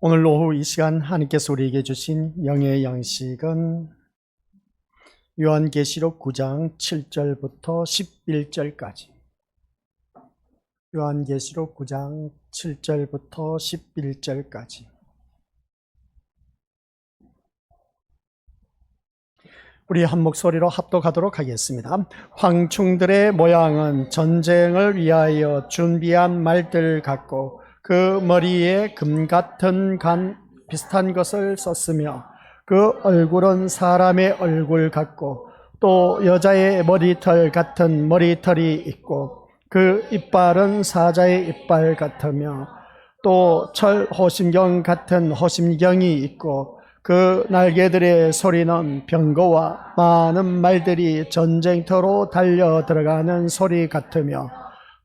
오늘 오후 이 시간 하나님께서 우리에게 주신 영의 양식은 요한계시록 9장 7절부터 11절까지, 요한계시록 9장 7절부터 11절까지. 우리 한 목소리로 합독하도록 하겠습니다. 황충들의 모양은 전쟁을 위하여 준비한 말들 같고 그 머리에 금 같은 간 비슷한 것을 썼으며 그 얼굴은 사람의 얼굴 같고 또 여자의 머리털 같은 머리털이 있고 그 이빨은 사자의 이빨 같으며 또 철 호심경 같은 호심경이 있고 그 날개들의 소리는 병거와 많은 말들이 전쟁터로 달려 들어가는 소리 같으며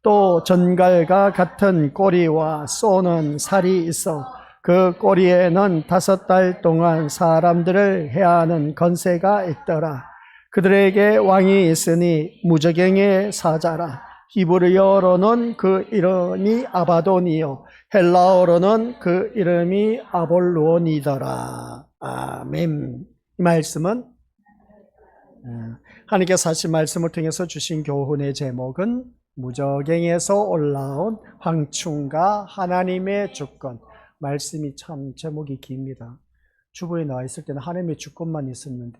또 전갈과 같은 꼬리와 쏘는 살이 있어 그 꼬리에는 5달 동안 사람들을 해하는 건세가 있더라. 그들에게 왕이 있으니 무저갱의 사자라. 히브리어로는 그 이름이 아바돈이요 헬라어로는 그 이름이 아볼루온이더라. 아멘. 이 말씀은 하나님께서 하신 말씀을 통해서 주신 교훈의 제목은 무저갱에서 올라온 황충과 하나님의 주권. 말씀이 참 제목이 깁니다. 주부에 나와 있을 때는 하나님의 주권만 있었는데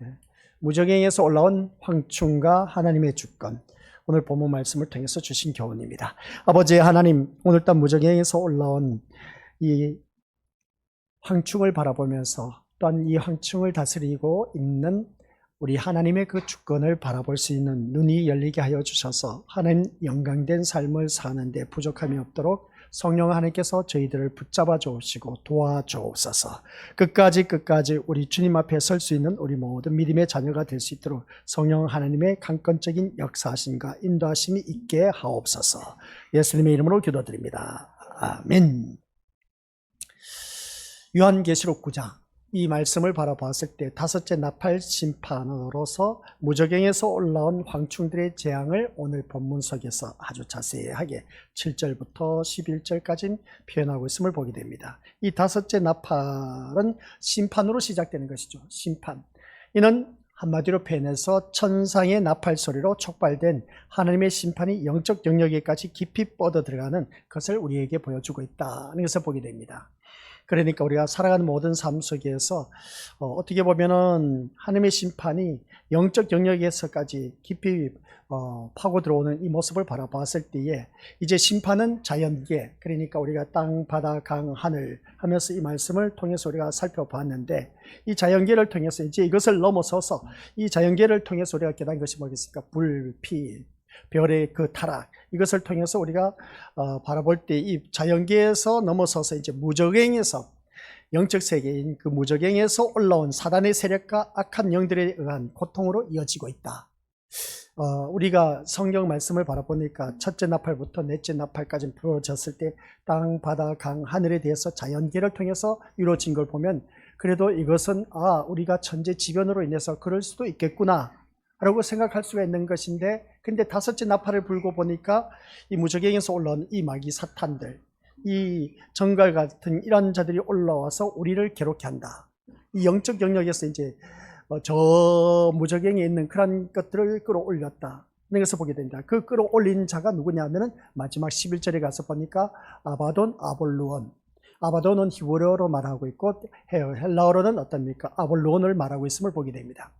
무저갱에서 올라온 황충과 하나님의 주권, 오늘 본문 말씀을 통해서 주신 교훈입니다. 아버지 하나님, 오늘따라 무저갱에서 올라온 이 황충을 바라보면서 또한 이 황충을 다스리고 있는 우리 하나님의 그 주권을 바라볼 수 있는 눈이 열리게 하여 주셔서 하나님 영광된 삶을 사는데 부족함이 없도록 성령 하나님께서 저희들을 붙잡아 주시고 도와주옵소서. 끝까지 우리 주님 앞에 설 수 있는 우리 모든 믿음의 자녀가 될 수 있도록 성령 하나님의 강권적인 역사하심과 인도하심이 있게 하옵소서. 예수님의 이름으로 기도드립니다. 아멘. 요한계시록 9장, 이 말씀을 바라봤을 때 5째 나팔 심판으로서 무저갱에서 올라온 황충들의 재앙을 오늘 본문 속에서 아주 자세하게 7절부터 11절까지 표현하고 있음을 보게 됩니다. 이 5째 나팔은 심판으로 시작되는 것이죠. 심판. 이는 한마디로 표현해서 천상의 나팔 소리로 촉발된 하나님의 심판이 영적 영역에까지 깊이 뻗어 들어가는 것을 우리에게 보여주고 있다는 것을 보게 됩니다. 그러니까 우리가 살아가는 모든 삶 속에서 어떻게 보면은 하나님의 심판이 영적 영역에서까지 깊이 파고 들어오는 이 모습을 바라봤을 때에 이제 심판은 자연계, 그러니까 우리가 땅, 바다, 강, 하늘 하면서 이 말씀을 통해서 우리가 살펴봤는데 이 자연계를 통해서 이제 이것을 넘어서서 이 자연계를 통해서 우리가 깨달은 것이 뭐겠습니까? 불, 피, 별의 그 타락, 이것을 통해서 우리가 바라볼 때 이 자연계에서 넘어서서 이제 무저갱에서 영적 세계인 그 무저갱에서 올라온 사단의 세력과 악한 영들에 의한 고통으로 이어지고 있다. 우리가 성경 말씀을 바라보니까 첫째 나팔부터 넷째 나팔까지 부러졌을 때 땅, 바다, 강, 하늘에 대해서 자연계를 통해서 이루어진 걸 보면 그래도 이것은 우리가 천재지변으로 인해서 그럴 수도 있겠구나 라고 생각할 수가 있는 것인데, 근데 5째 나팔을 불고 보니까 이 무저갱에서 올라온 이 마귀 사탄들, 이 정갈 같은 이런 자들이 올라와서 우리를 괴롭게 한다. 이 영적 영역에서 이제 저 무저갱에 있는 그런 것들을 끌어올렸다. 그래서 보게 됩니다. 그 끌어올린 자가 누구냐면은 마지막 11절에 가서 보니까 아바돈, 아볼루온. 아바돈은 히브리어로 말하고 있고 헬라어로는 어떻습니까? 아볼루온을 말하고 있음을 보게 됩니다.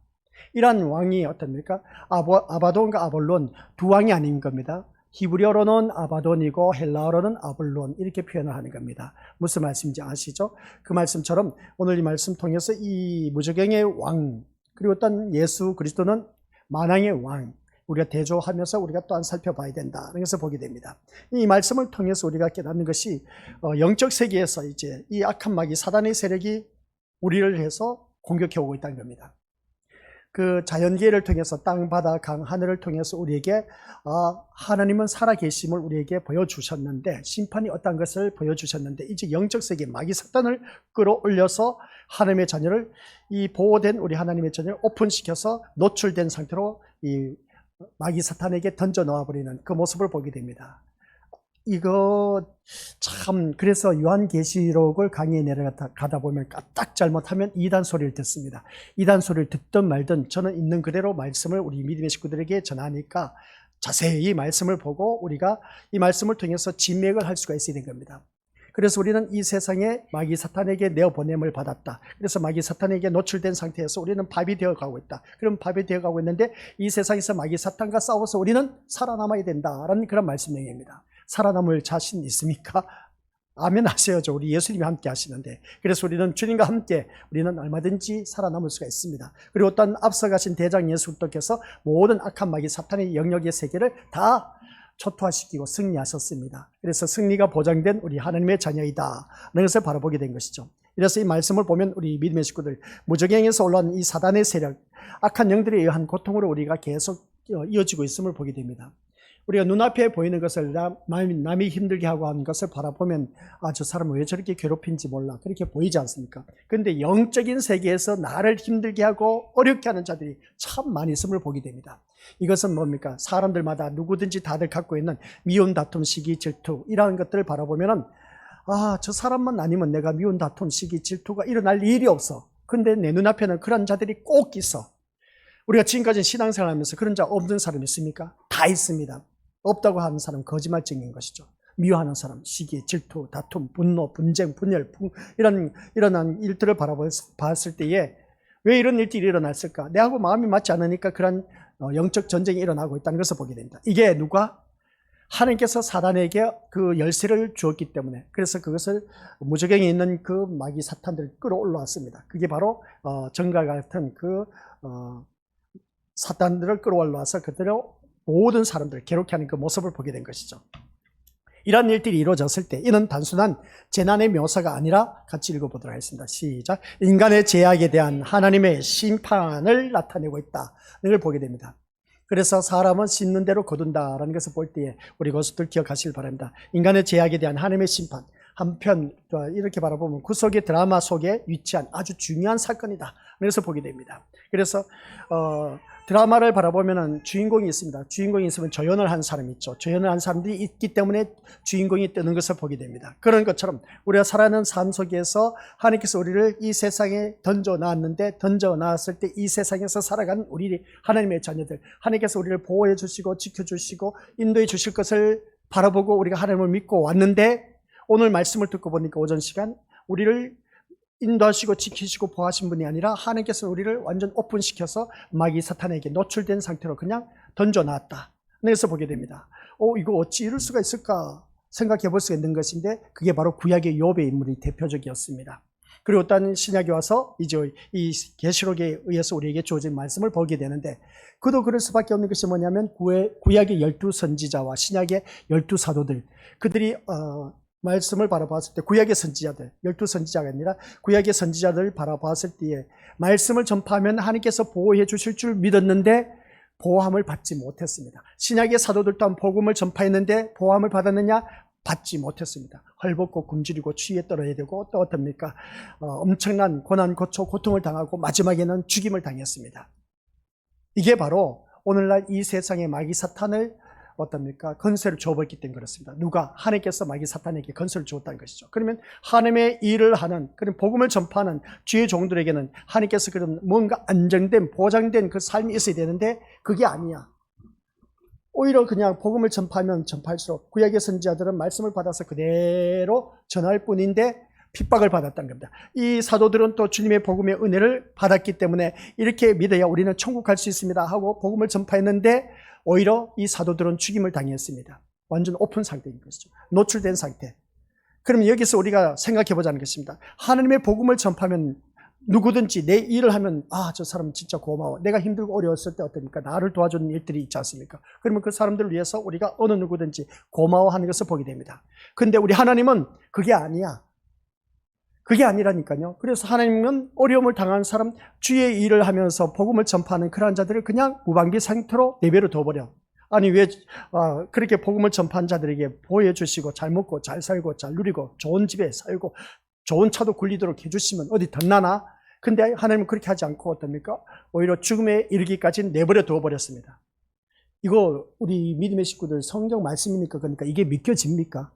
이러한 왕이 어떻습니까? 아바돈과 아볼론 두 왕이 아닌 겁니다. 히브리어로는 아바돈이고 헬라어로는 아볼론, 이렇게 표현을 하는 겁니다. 무슨 말씀인지 아시죠? 그 말씀처럼 오늘 이 말씀 통해서 이 무저갱의 왕, 그리고 또한 예수 그리스도는 만왕의 왕, 우리가 대조하면서 우리가 또한 살펴봐야 된다. 그래서 보게 됩니다. 이 말씀을 통해서 우리가 깨닫는 것이 영적 세계에서 이제 이 악한 마귀 사단의 세력이 우리를 해서 공격해 오고 있다는 겁니다. 그 자연계를 통해서 땅, 바다, 강, 하늘을 통해서 우리에게 하나님은 살아계심을 우리에게 보여주셨는데, 심판이 어떤 것을 보여주셨는데, 이제 영적 세계 마귀 사탄을 끌어올려서 하나님의 자녀를, 이 보호된 우리 하나님의 자녀를 오픈시켜서 노출된 상태로 이 마귀 사탄에게 던져 놓아버리는 그 모습을 보게 됩니다. 이거 참, 그래서 요한계시록을 강의에 내려가다 보면 딱 잘못하면 이단 소리를 듣습니다. 이단 소리를 듣든 말든 저는 있는 그대로 말씀을 우리 믿음의 식구들에게 전하니까 자세히 말씀을 보고 우리가 이 말씀을 통해서 진맥을 할 수가 있어야 되는 겁니다. 그래서 우리는 이 세상에 마귀 사탄에게 내어보냄을 받았다. 그래서 마귀 사탄에게 노출된 상태에서 우리는 밥이 되어가고 있다. 그럼 밥이 되어가고 있는데 이 세상에서 마귀 사탄과 싸워서 우리는 살아남아야 된다라는 그런 말씀명입니다. 살아남을 자신 있습니까? 아멘 하셔야죠. 우리 예수님이 함께 하시는데. 그래서 우리는 주님과 함께 우리는 얼마든지 살아남을 수가 있습니다. 그리고 어떤 앞서가신 대장 예수 그리스도께서 모든 악한 마귀 사탄의 영역의 세계를 다 초토화시키고 승리하셨습니다. 그래서 승리가 보장된 우리 하나님의 자녀이다 라는 것을 바라보게 된 것이죠. 그래서 이 말씀을 보면 우리 믿음의 식구들, 무저갱에서 올라온 이 사단의 세력, 악한 영들에 의한 고통으로 우리가 계속 이어지고 있음을 보게 됩니다. 우리가 눈앞에 보이는 것을 남이 힘들게 하고 하는 것을 바라보면 저 사람은 왜 저렇게 괴롭힌지 몰라, 그렇게 보이지 않습니까? 그런데 영적인 세계에서 나를 힘들게 하고 어렵게 하는 자들이 참 많이 있음을 보게 됩니다. 이것은 뭡니까? 사람들마다 누구든지 다들 갖고 있는 미움, 다툼, 시기, 질투 이러한 것들을 바라보면은 저 사람만 아니면 내가 미움, 다툼, 시기, 질투가 일어날 일이 없어. 근데 내 눈앞에는 그런 자들이 꼭 있어. 우리가 지금까지 신앙생활 하면서 그런 자 없는 사람 있습니까? 다 있습니다. 없다고 하는 사람은 거짓말쟁이인 것이죠. 미워하는 사람, 시기, 질투, 다툼, 분노, 분쟁, 분열, 이런 일들을 바라봤을 때에 왜 이런 일들이 일어났을까? 내하고 마음이 맞지 않으니까 그런 영적 전쟁이 일어나고 있다는 것을 보게 됩니다. 이게 누가? 하나님께서 사단에게 그 열쇠를 주었기 때문에, 그래서 그것을 무저갱에 있는 그 마귀 사탄들을 끌어올라왔습니다. 그게 바로 정과 같은 그 사탄들을 끌어올라와서 그대로 모든 사람들을 괴롭게 하는 그 모습을 보게 된 것이죠. 이런 일들이 이루어졌을 때 이는 단순한 재난의 묘사가 아니라 같이 읽어보도록 하겠습니다. 시작. 인간의 죄악에 대한 하나님의 심판을 나타내고 있다. 이걸 보게 됩니다. 그래서 사람은 씻는 대로 거둔다라는 것을 볼 때에 우리 것들 기억하시길 바랍니다. 인간의 죄악에 대한 하나님의 심판. 한편 이렇게 바라보면 구속의 드라마 속에 위치한 아주 중요한 사건이다. 그래서 보게 됩니다. 그래서 드라마를 바라보면 주인공이 있습니다. 주인공이 있으면 조연을 한 사람이 있죠. 조연을 한 사람들이 있기 때문에 주인공이 뜨는 것을 보게 됩니다. 그런 것처럼 우리가 살아가는 삶 속에서 하나님께서 우리를 이 세상에 던져놨는데, 던져놨을 때 이 세상에서 살아가는 우리 하나님의 자녀들, 하나님께서 우리를 보호해 주시고 지켜주시고 인도해 주실 것을 바라보고 우리가 하나님을 믿고 왔는데, 오늘 말씀을 듣고 보니까 오전 시간 우리를 인도하시고 지키시고 보호하신 분이 아니라 하나님께서 우리를 완전 오픈시켜서 마귀 사탄에게 노출된 상태로 그냥 던져놨다. 그래서 보게 됩니다. 이거 어찌 이럴 수가 있을까 생각해 볼 수가 있는 것인데, 그게 바로 구약의 욥의 인물이 대표적이었습니다. 그리고 어떤 신약에 와서 이제 이 계시록에 의해서 우리에게 주어진 말씀을 보게 되는데, 그도 그럴 수밖에 없는 것이 뭐냐면 구약의 12선지자와 신약의 12사도들, 그들이 말씀을 바라봤을 때 구약의 선지자들, 12선지자가 아니라 구약의 선지자들을 바라봤을 때에 말씀을 전파하면 하나님께서 보호해 주실 줄 믿었는데 보호함을 받지 못했습니다. 신약의 사도들 또한 복음을 전파했는데 보호함을 받았느냐? 받지 못했습니다. 헐벗고 굶주리고 추위에 떨어야 되고 또 어떻습니까? 엄청난 고난, 고초, 고통을 당하고 마지막에는 죽임을 당했습니다. 이게 바로 오늘날 이 세상의 마귀 사탄을 어떻습니까? 건설을 주어버렸기 때문에 그렇습니다. 누가? 하나님께서 마귀 사탄에게 건설을 주었다는 것이죠. 그러면 하나님의 일을 하는, 그런 복음을 전파하는 주의 종들에게는 하나님께서 그런 뭔가 안정된, 보장된 그 삶이 있어야 되는데 그게 아니야. 오히려 그냥 복음을 전파하면 전파할수록 구약의 선지자들은 말씀을 받아서 그대로 전할 뿐인데 핍박을 받았다는 겁니다. 이 사도들은 또 주님의 복음의 은혜를 받았기 때문에 이렇게 믿어야 우리는 천국 갈 수 있습니다 하고 복음을 전파했는데 오히려 이 사도들은 죽임을 당했습니다. 완전 오픈 상태인 것이죠. 노출된 상태. 그러면 여기서 우리가 생각해 보자는 것입니다. 하나님의 복음을 전파하면 누구든지 내 일을 하면 저 사람 진짜 고마워. 내가 힘들고 어려웠을 때 어떻습니까? 나를 도와주는 일들이 있지 않습니까? 그러면 그 사람들을 위해서 우리가 어느 누구든지 고마워하는 것을 보게 됩니다. 근데 우리 하나님은 그게 아니야. 그게 아니라니까요. 그래서 하나님은 어려움을 당한 사람, 주의 일을 하면서 복음을 전파하는 그러한 자들을 그냥 무방비 상태로 내버려 둬버려. 아니 왜 그렇게 복음을 전파한 자들에게 보여주시고 잘 먹고 잘 살고 잘 누리고 좋은 집에 살고 좋은 차도 굴리도록 해주시면 어디 덧나나? 근데 하나님은 그렇게 하지 않고 어떻습니까? 오히려 죽음에 이르기까지 내버려 둬버렸습니다. 이거 우리 믿음의 식구들 성경 말씀입니까? 그러니까 이게 믿겨집니까?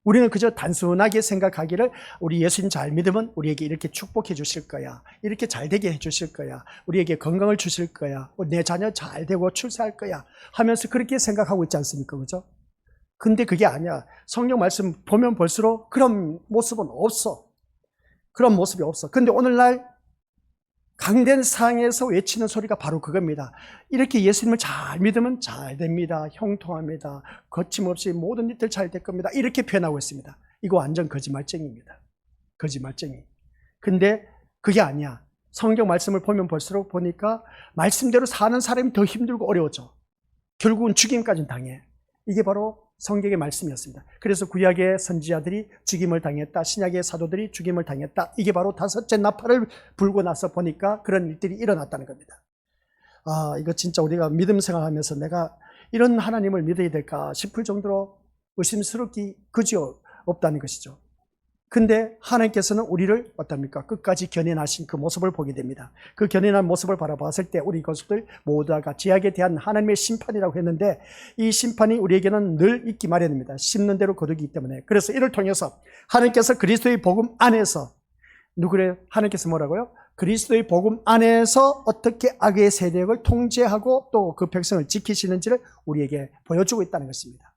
우리는 그저 단순하게 생각하기를 우리 예수님 잘 믿으면 우리에게 이렇게 축복해 주실 거야. 이렇게 잘 되게 해 주실 거야. 우리에게 건강을 주실 거야. 내 자녀 잘 되고 출세할 거야. 하면서 그렇게 생각하고 있지 않습니까? 그죠? 근데 그게 아니야. 성경 말씀 보면 볼수록 그런 모습은 없어. 그런 모습이 없어. 근데 오늘날 강된 상에서 외치는 소리가 바로 그겁니다. 이렇게 예수님을 잘 믿으면 잘 됩니다. 형통합니다. 거침없이 모든 일들 잘 될 겁니다. 이렇게 표현하고 있습니다. 이거 완전 거짓말쟁이입니다. 거짓말쟁이. 근데 그게 아니야. 성경 말씀을 보면 볼수록 보니까 말씀대로 사는 사람이 더 힘들고 어려워져. 결국은 죽임까지 당해. 이게 바로 성경의 말씀이었습니다. 그래서 구약의 선지자들이 죽임을 당했다. 신약의 사도들이 죽임을 당했다. 이게 바로 다섯째 나팔을 불고 나서 보니까 그런 일들이 일어났다는 겁니다. 아, 이거 진짜 우리가 믿음 생활하면서 내가 이런 하나님을 믿어야 될까 싶을 정도로 의심스럽기 그지없다는 것이죠. 근데 하나님께서는 우리를 어떻습니까? 끝까지 견인하신 그 모습을 보게 됩니다. 그 견인한 모습을 바라봤을 때 우리 것들 모두가 죄악에 대한 하나님의 심판이라고 했는데 이 심판이 우리에게는 늘 있기 마련입니다. 심는 대로 거두기 때문에. 그래서 이를 통해서 하나님께서 그리스도의 복음 안에서 누구래? 하나님께서 뭐라고요? 그리스도의 복음 안에서 어떻게 악의 세력을 통제하고 또 그 백성을 지키시는지를 우리에게 보여주고 있다는 것입니다.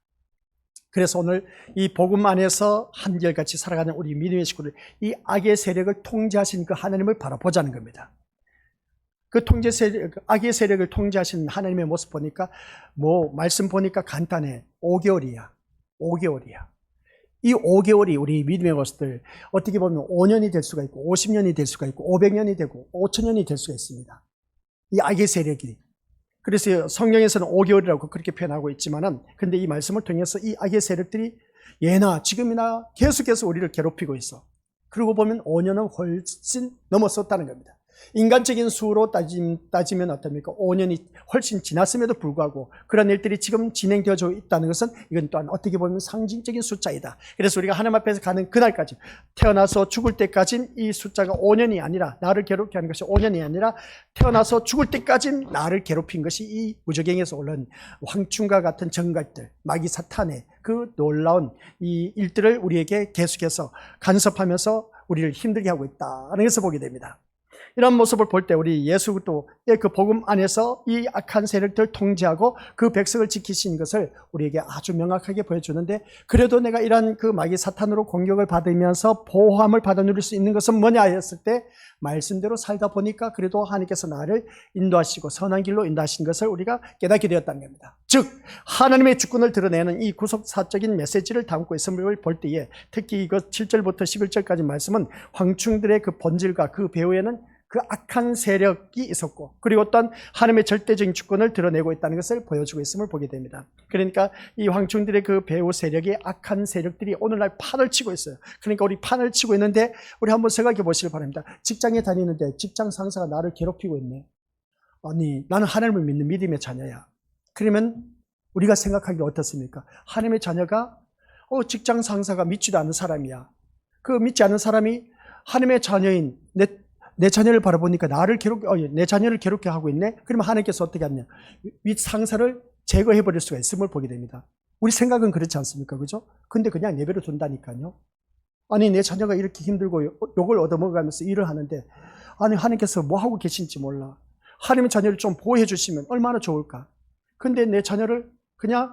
그래서 오늘 이 복음 안에서 한결같이 살아가는 우리 믿음의 식구들, 이 악의 세력을 통제하신 그 하나님을 바라보자는 겁니다. 그 통제 세력, 악의 세력을 통제하신 하나님의 모습 보니까 말씀 보니까 간단해. 5개월이야. 5개월이야. 이 5개월이 우리 믿음의 것들 어떻게 보면 5년이 될 수가 있고 50년이 될 수가 있고 500년이 되고 5000년이 될 수가 있습니다. 이 악의 세력이. 그래서 성경에서는 5개월이라고 그렇게 표현하고 있지만은 근데 이 말씀을 통해서 이 악의 세력들이 예나 지금이나 계속해서 우리를 괴롭히고 있어. 그러고 보면 5년은 훨씬 넘었었다는 겁니다. 인간적인 수로 따지면 어떻습니까? 5년이 훨씬 지났음에도 불구하고 그런 일들이 지금 진행되어져 있다는 것은 이건 또한 어떻게 보면 상징적인 숫자이다. 그래서 우리가 하나님 앞에서 가는 그날까지 태어나서 죽을 때까지 이 숫자가 5년이 아니라 나를 괴롭게 하는 것이 5년이 아니라 태어나서 죽을 때까지 나를 괴롭힌 것이 이 무저갱에서 올라온 황충과 같은 정갈들, 마귀 사탄의 그 놀라운 이 일들을 우리에게 계속해서 간섭하면서 우리를 힘들게 하고 있다는 것을 보게 됩니다. 이런 모습을 볼 때 우리 예수 그리스도의 그 복음 안에서 이 악한 세력들을 통제하고 그 백성을 지키신 것을 우리에게 아주 명확하게 보여주는데 그래도 내가 이런 그 마귀 사탄으로 공격을 받으면서 보호함을 받아 누릴 수 있는 것은 뭐냐 했을 때 말씀대로 살다 보니까 그래도 하나님께서 나를 인도하시고 선한 길로 인도하신 것을 우리가 깨닫게 되었다는 겁니다. 즉 하나님의 주권을 드러내는 이 구속사적인 메시지를 담고 있음을 볼 때에 특히 이것 7절부터 11절까지 말씀은 황충들의 그 본질과 그 배후에는 그 악한 세력이 있었고 그리고 또한 하나님의 절대적인 주권을 드러내고 있다는 것을 보여주고 있음을 보게 됩니다. 그러니까 이 황충들의 그 배후 세력이 악한 세력들이 오늘날 판을 치고 있어요. 그러니까 우리 판을 치고 있는데 우리 한번 생각해 보시길 바랍니다. 직장에 다니는데 직장 상사가 나를 괴롭히고 있네. 아니 나는 하나님을 믿는 믿음의 자녀야. 그러면 우리가 생각하기 어떻습니까? 하나님의 자녀가 직장 상사가 믿지도 않는 사람이야. 그 믿지 않는 사람이 하나님의 자녀인 내 자녀를 바라보니까 내 자녀를 괴롭게 하고 있네? 그러면 하나님께서 어떻게 하냐? 윗 상사를 제거해버릴 수가 있음을 보게 됩니다. 우리 생각은 그렇지 않습니까? 그죠? 근데 그냥 내버려 둔다니까요. 아니, 내 자녀가 이렇게 힘들고 욕을 얻어먹어가면서 일을 하는데, 아니, 하나님께서 뭐 하고 계신지 몰라. 하나님의 자녀를 좀 보호해 주시면 얼마나 좋을까? 근데 내 자녀를 그냥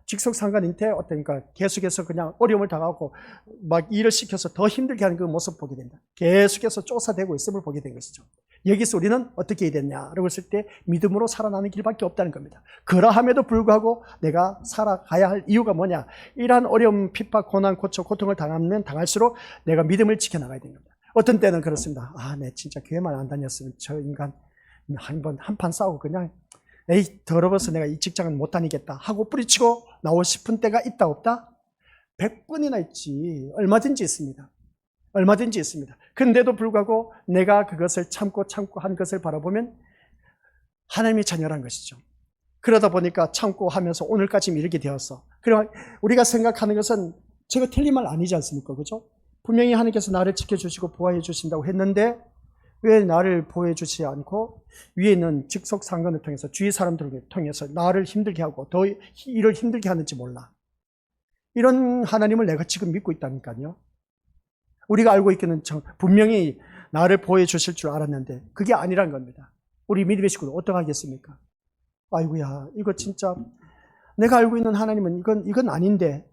직속상관인데 어떠니까 계속해서 그냥 어려움을 당하고 막 일을 시켜서 더 힘들게 하는 그 모습을 보게 된다. 계속해서 쫓아대고 있음을 보게 된 것이죠. 여기서 우리는 어떻게 해야 되냐라고 했을 때 믿음으로 살아나는 길밖에 없다는 겁니다. 그러함에도 불구하고 내가 살아가야 할 이유가 뭐냐? 이러한 어려움, 핍박, 고난, 고통을 당하면 당할수록 내가 믿음을 지켜나가야 되는 겁니다. 어떤 때는 그렇습니다. 내 진짜 교회만 안 다녔으면 저 인간 한판 싸우고 그냥 에이 더러워서 내가 이 직장은 못 다니겠다 하고 뿌리치고 나오고 싶은 때가 있다 없다? 100번이나 있지. 얼마든지 있습니다. 얼마든지 있습니다. 근데도 불구하고 내가 그것을 참고 한 것을 바라보면 하나님의 자녀란 것이죠. 그러다 보니까 참고 하면서 오늘까지 이르게 되었어. 그럼 우리가 생각하는 것은 제가 틀린 말 아니지 않습니까? 그죠? 분명히 하나님께서 나를 지켜주시고 보호해 주신다고 했는데 왜 나를 보호해주지 않고 위에 있는 직속상관을 통해서 주위 사람들을 통해서 나를 힘들게 하고 더 일을 힘들게 하는지 몰라. 이런 하나님을 내가 지금 믿고 있다니까요. 우리가 알고 있기는 분명히 나를 보호해 주실 줄 알았는데 그게 아니란 겁니다. 우리 믿음의 식구들 어떡하겠습니까? 아이고야, 이거 진짜 내가 알고 있는 하나님은 이건 아닌데,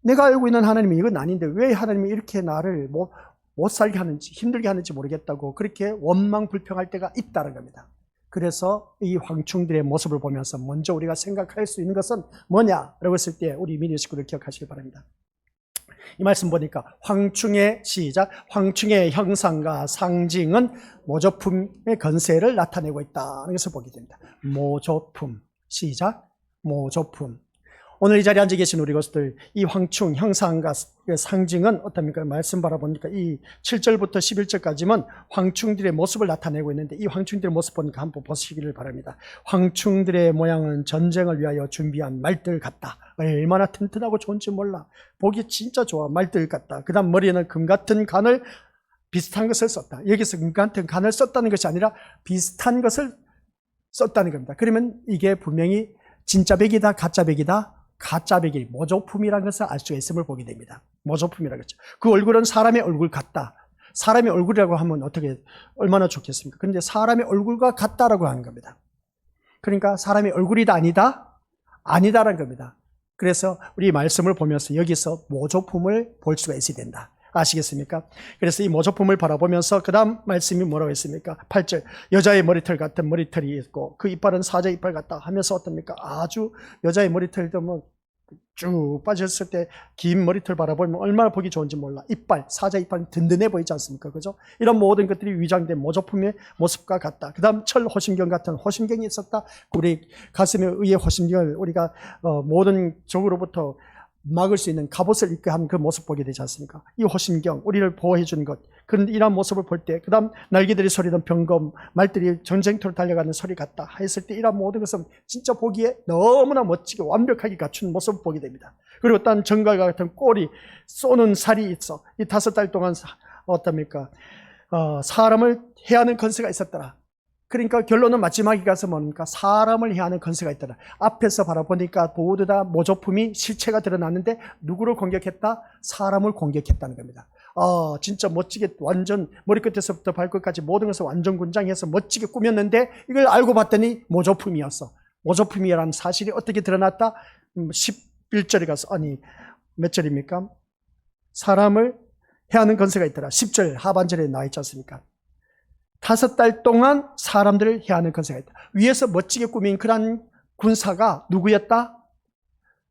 내가 알고 있는 하나님은 이건 아닌데 왜 하나님이 이렇게 나를 못 살게 하는지, 힘들게 하는지 모르겠다고 그렇게 원망 불평할 때가 있다는 겁니다. 그래서 이 황충들의 모습을 보면서 먼저 우리가 생각할 수 있는 것은 뭐냐라고 했을 때 우리 믿음의 식구들 기억하시기 바랍니다. 이 말씀 보니까 황충의 황충의 형상과 상징은 모조품의 건세를 나타내고 있다는 것을 보게 됩니다. 모조품, 시작, 모조품. 오늘 이 자리에 앉아 계신 우리 것들, 이 황충 형상과 상징은 어떻습니까? 말씀 바라보니까 이 7절부터 11절까지는 황충들의 모습을 나타내고 있는데 이 황충들의 모습 보니까 한번 보시기를 바랍니다. 황충들의 모양은 전쟁을 위하여 준비한 말들 같다. 얼마나 튼튼하고 좋은지 몰라. 보기 진짜 좋아. 말들 같다. 그 다음 머리에는 금 같은 간을 비슷한 것을 썼다. 여기서 금 같은 간을 썼다는 것이 아니라 비슷한 것을 썼다는 겁니다. 그러면 이게 분명히 진짜 백이다, 가짜 백이다. 가짜 백이 모조품이라는 것을 알 수가 있음을 보게 됩니다. 모조품이라는 거죠. 그 얼굴은 사람의 얼굴 같다. 사람의 얼굴이라고 하면 얼마나 좋겠습니까? 그런데 사람의 얼굴과 같다라고 하는 겁니다. 그러니까 사람의 얼굴이다, 아니다? 아니다라는 겁니다. 그래서 우리 말씀을 보면서 여기서 모조품을 볼 수가 있어야 된다. 아시겠습니까? 그래서 이 모조품을 바라보면서 그 다음 말씀이 뭐라고 했습니까? 8절, 여자의 머리털 같은 머리털이 있고 그 이빨은 사자 이빨 같다 하면서 어떻습니까? 아주 여자의 머리털도 뭐 쭉 빠졌을 때 긴 머리털 바라보면 얼마나 보기 좋은지 몰라. 이빨, 사자 이빨이 든든해 보이지 않습니까? 그죠? 이런 모든 것들이 위장된 모조품의 모습과 같다. 그 다음 철 호심경 같은 호심경이 있었다. 우리 가슴에 의의 호심경을 우리가 모든 적으로부터 막을 수 있는 갑옷을 입게 한 그 모습 보게 되지 않습니까? 이 호심경, 우리를 보호해 주는 것. 그런데 이런 모습을 볼 때, 그 다음 날개들이 소리던 병검, 말들이 전쟁터로 달려가는 소리 같다 했을 때 이런 모든 것은 진짜 보기에 너무나 멋지게 완벽하게 갖춘 모습을 보게 됩니다. 그리고 또 정갈과 같은 꼬리, 쏘는 살이 있어. 이 5달 동안 어떻습니까? 사람을 해하는 건세가 있었더라. 그러니까 결론은 마지막에 가서 뭡니까? 사람을 해하는 건세가 있더라. 앞에서 바라보니까 모두 다 모조품이 실체가 드러났는데 누구를 공격했다? 사람을 공격했다는 겁니다. 진짜 멋지게 완전 머리끝에서부터 발끝까지 모든 것을 완전 군장해서 멋지게 꾸몄는데 이걸 알고 봤더니 모조품이었어. 모조품이라는 사실이 어떻게 드러났다? 11절에 가서 몇 절입니까? 사람을 해하는 건세가 있더라. 10절 하반절에 나와 있지 않습니까? 5달 동안 사람들을 해하는 건세가 있다. 위에서 멋지게 꾸민 그런 군사가 누구였다?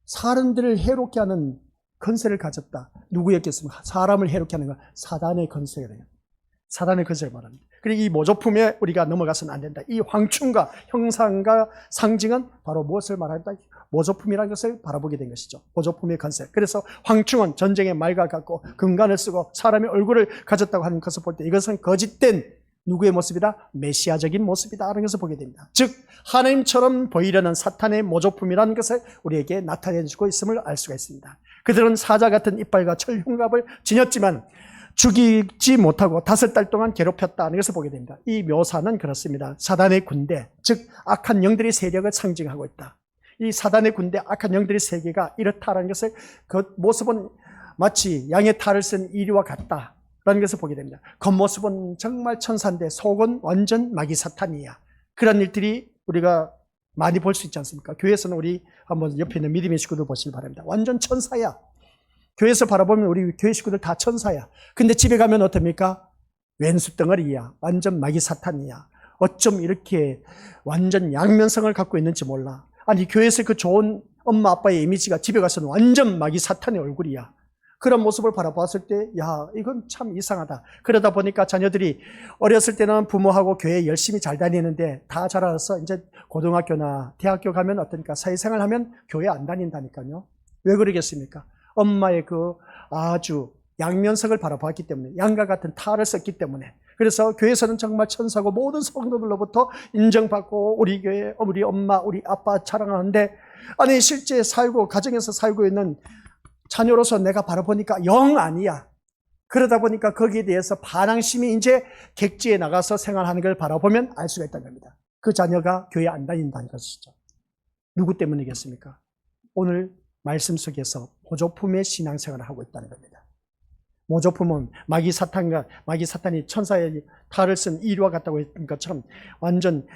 사람들을 해롭게 하는 건세를 가졌다. 누구였겠습니까? 사람을 해롭게 하는 건 사단의 건세가 돼요. 사단의 건세를 말합니다. 그리고 이 모조품에 우리가 넘어가서는 안 된다. 이 황충과 형상과 상징은 바로 무엇을 말한다? 모조품이라는 것을 바라보게 된 것이죠. 모조품의 건세. 그래서 황충은 전쟁의 말과 같고 금관을 쓰고 사람의 얼굴을 가졌다고 하는 것을 볼 때 이것은 거짓된 누구의 모습이다? 메시아적인 모습이다 하는 것을 보게 됩니다. 즉 하나님처럼 보이려는 사탄의 모조품이라는 것을 우리에게 나타내주고 있음을 알 수가 있습니다. 그들은 사자 같은 이빨과 철 흉갑을 지녔지만 죽이지 못하고 5달 동안 괴롭혔다는 것을 보게 됩니다. 이 묘사는 그렇습니다. 사단의 군대, 즉 악한 영들의 세력을 상징하고 있다. 이 사단의 군대, 악한 영들의 세계가 이렇다는 것을 그 모습은 마치 양의 탈을 쓴 이리와 같다 라는 것을 보게 됩니다. 겉모습은 정말 천사인데 속은 완전 마귀 사탄이야. 그런 일들이 우리가 많이 볼 수 있지 않습니까? 교회에서는 우리 한번 옆에 있는 믿음의 식구들 보시기 바랍니다. 완전 천사야. 교회에서 바라보면 우리 교회 식구들 다 천사야. 근데 집에 가면 어떻습니까? 왼수 덩어리야. 완전 마귀 사탄이야. 어쩜 이렇게 완전 양면성을 갖고 있는지 몰라. 아니 교회에서 그 좋은 엄마 아빠의 이미지가 집에 가서는 완전 마귀 사탄의 얼굴이야. 그런 모습을 바라봤을 때, 야, 이건 참 이상하다. 그러다 보니까 자녀들이 어렸을 때는 부모하고 교회 열심히 잘 다니는데 다 자라서 이제 고등학교나 대학교 가면 어떠니까 사회생활 하면 교회 안 다닌다니까요. 왜 그러겠습니까? 엄마의 그 아주 양면석을 바라봤기 때문에, 양과 같은 탈을 썼기 때문에. 그래서 교회에서는 정말 천사고 모든 성도들로부터 인정받고 우리 교회, 우리 엄마, 우리 아빠 자랑하는데, 아니 실제 살고 가정에서 살고 있는 자녀로서 내가 바라보니까 영 아니야. 그러다 보니까 거기에 대해서 반항심이 이제 객지에 나가서 생활하는 걸 바라보면 알 수가 있다는 겁니다. 그 자녀가 교회 안 다닌다는 것이죠. 누구 때문이겠습니까? 오늘 말씀 속에서 모조품의 신앙생활을 하고 있다는 겁니다. 모조품은 마귀 사탄이 천사의 탈을 쓴 이리와 같다고 했던 것처럼 완전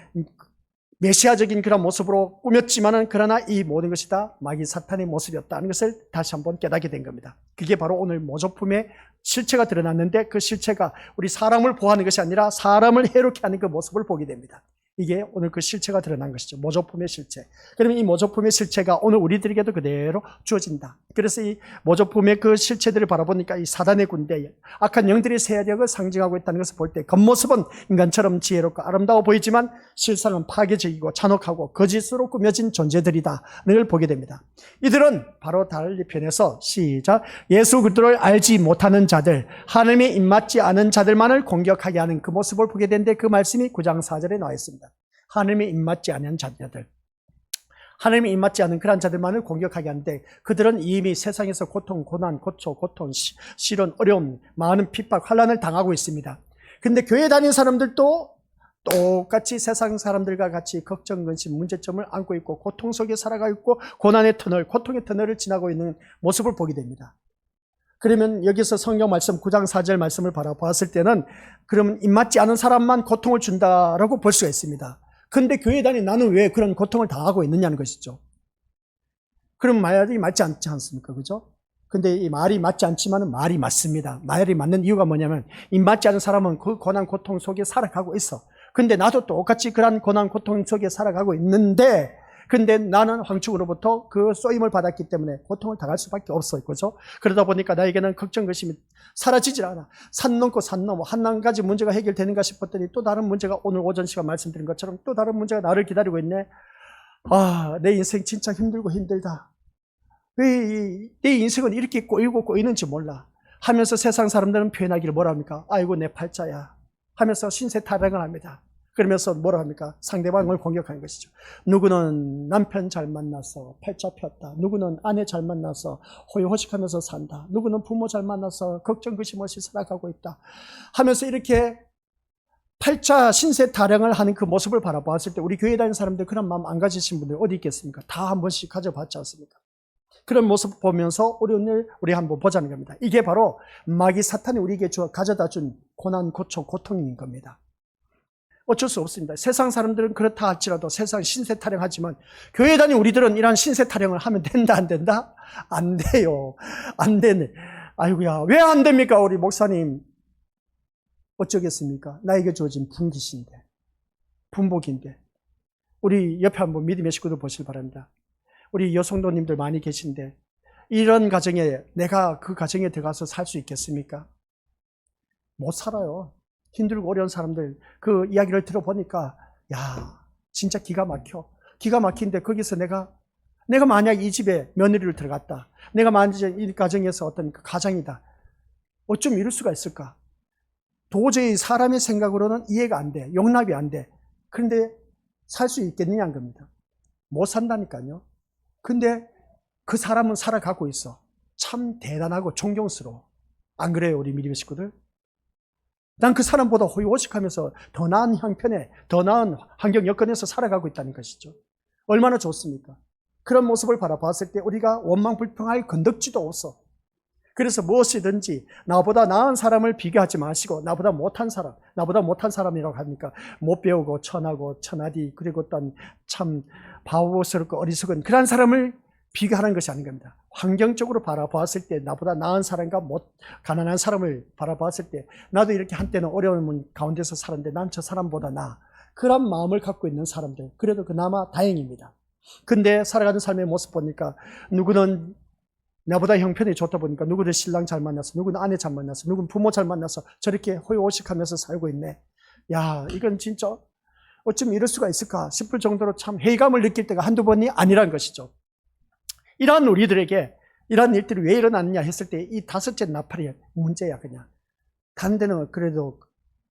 메시아적인 그런 모습으로 꾸몄지만은 그러나 이 모든 것이 다 마귀 사탄의 모습이었다는 것을 다시 한번 깨닫게 된 겁니다. 그게 바로 오늘 모조품의 실체가 드러났는데 그 실체가 우리 사람을 보호하는 것이 아니라 사람을 해롭게 하는 그 모습을 보게 됩니다. 이게 오늘 그 실체가 드러난 것이죠. 모조품의 실체. 그러면 이 모조품의 실체가 오늘 우리들에게도 그대로 주어진다. 그래서 이 모조품의 그 실체들을 바라보니까 이 사단의 군대, 악한 영들의 세력을 상징하고 있다는 것을 볼 때 겉모습은 인간처럼 지혜롭고 아름다워 보이지만 실상은 파괴적이고 잔혹하고 거짓으로 꾸며진 존재들이다는 걸 보게 됩니다. 이들은 바로 달리 편에서 시작 예수 그리스도를 알지 못하는 자들, 하나님에 입맞지 않은 자들만을 공격하게 하는 그 모습을 보게 되는데 그 말씀이 9장 4절에 나와 있습니다. 하나님에 입맞지 않은 자들, 하나님에 입맞지 않은 그런 자들만을 공격하게 하는데 그들은 이미 세상에서 고통, 고난, 고초, 고통, 시련, 어려움, 많은 핍박, 환난을 당하고 있습니다. 근데 교회 다니는 사람들도 똑같이 세상 사람들과 같이 걱정, 근심, 문제점을 안고 있고 고통 속에 살아가고 있고 고난의 터널, 고통의 터널을 지나고 있는 모습을 보게 됩니다. 그러면 여기서 성경 말씀 9장 4절 말씀을 바라보았을 때는 그러면 입맞지 않은 사람만 고통을 준다라고 볼 수가 있습니다. 근데 교회 다니 나는 왜 그런 고통을 당하고 있느냐는 것이죠. 그럼 말이 맞지 않지 않습니까? 그죠? 근데 이 말이 맞지 않지만 말이 맞습니다. 말이 맞는 이유가 뭐냐면 입맞지 않은 사람은 그 고난 고통 속에 살아가고 있어. 근데 나도 똑같이 그런 고난 고통 속에 살아가고 있는데 근데 나는 황충으로부터 그 쏘임을 받았기 때문에 고통을 당할 수밖에 없어요. 그죠? 그러다 보니까 나에게는 걱정, 근심이 사라지질 않아. 산 넘고 산 넘어 한 가지 문제가 해결되는가 싶었더니 또 다른 문제가 오늘 오전 시간 말씀드린 것처럼 또 다른 문제가 나를 기다리고 있네. 아, 내 인생 진짜 힘들고 힘들다. 왜 내 인생은 이렇게 꼬이고 꼬이는지 몰라. 하면서 세상 사람들은 표현하기를 뭐라 합니까? 아이고 내 팔자야. 하면서 신세 타령을 합니다. 그러면서 뭐라 합니까? 상대방을 공격하는 것이죠. 누구는 남편 잘 만나서 팔자 폈다. 누구는 아내 잘 만나서 호의호식하면서 산다. 누구는 부모 잘 만나서 걱정 근심 없이 살아가고 있다. 하면서 이렇게 팔자 신세 타령을 하는 그 모습을 바라보았을 때 우리 교회 다니는 사람들 그런 마음 안 가지신 분들 어디 있겠습니까? 다 한 번씩 가져봤지 않습니까? 그런 모습 보면서 오늘 우리 한번 보자는 겁니다. 이게 바로 마귀 사탄이 우리에게 가져다 준 고난, 고초, 고통인 겁니다. 어쩔 수 없습니다. 세상 사람들은 그렇다 할지라도 세상 신세 타령하지만 교회 다니는 우리들은 이런 신세 타령을 하면 된다 안 된다? 안 돼요. 안 되네. 아이고야 왜 안 됩니까? 우리 목사님 어쩌겠습니까? 나에게 주어진 분깃인데 분복인데 우리 옆에 한번 믿음의 식구들 보시기 바랍니다. 우리 여성도님들 많이 계신데 이런 가정에 내가 그 가정에 들어가서 살 수 있겠습니까? 못 살아요. 힘들고 어려운 사람들 그 이야기를 들어보니까 야 진짜 기가 막혀. 기가 막힌데 거기서 내가 만약 이 집에 며느리를 들어갔다. 내가 만약 이 가정에서 어떤 가장이다. 어쩜 이럴 수가 있을까? 도저히 사람의 생각으로는 이해가 안 돼. 용납이 안 돼. 그런데 살 수 있겠느냐는 겁니다. 못 산다니까요. 근데 그 사람은 살아가고 있어. 참 대단하고 존경스러워. 안 그래요 우리 믿음의 식구들? 난 그 사람보다 호의호식하면서 더 나은 형편에 더 나은 환경 여건에서 살아가고 있다는 것이죠. 얼마나 좋습니까? 그런 모습을 바라봤을 때 우리가 원망불평할 건덕지도 없어. 그래서 무엇이든지 나보다 나은 사람을 비교하지 마시고 나보다 못한 사람이라고 합니까? 못 배우고 천하고 천하디 그리고 또 참 바보스럽고 어리석은 그런 사람을 비교하는 것이 아닌 겁니다. 환경적으로 바라보았을 때 나보다 나은 사람과 가난한 사람을 바라보았을 때 나도 이렇게 한때는 어려운 가운데서 살았는데 난 저 사람보다 나아. 그런 마음을 갖고 있는 사람들 그래도 그나마 다행입니다. 근데 살아가는 삶의 모습 보니까 누구는 나보다 형편이 좋다 보니까 누구는 신랑 잘 만나서 누구는 아내 잘 만나서 누구는 부모 잘 만나서 저렇게 호의호식하면서 살고 있네. 야 이건 진짜 어쩜 이럴 수가 있을까 싶을 정도로 참 회의감을 느낄 때가 한두 번이 아니란 것이죠. 이러한 우리들에게 이러한 일들이 왜 일어났느냐 했을 때 이 다섯째 나팔이 문제야. 그냥 다른 데는 그래도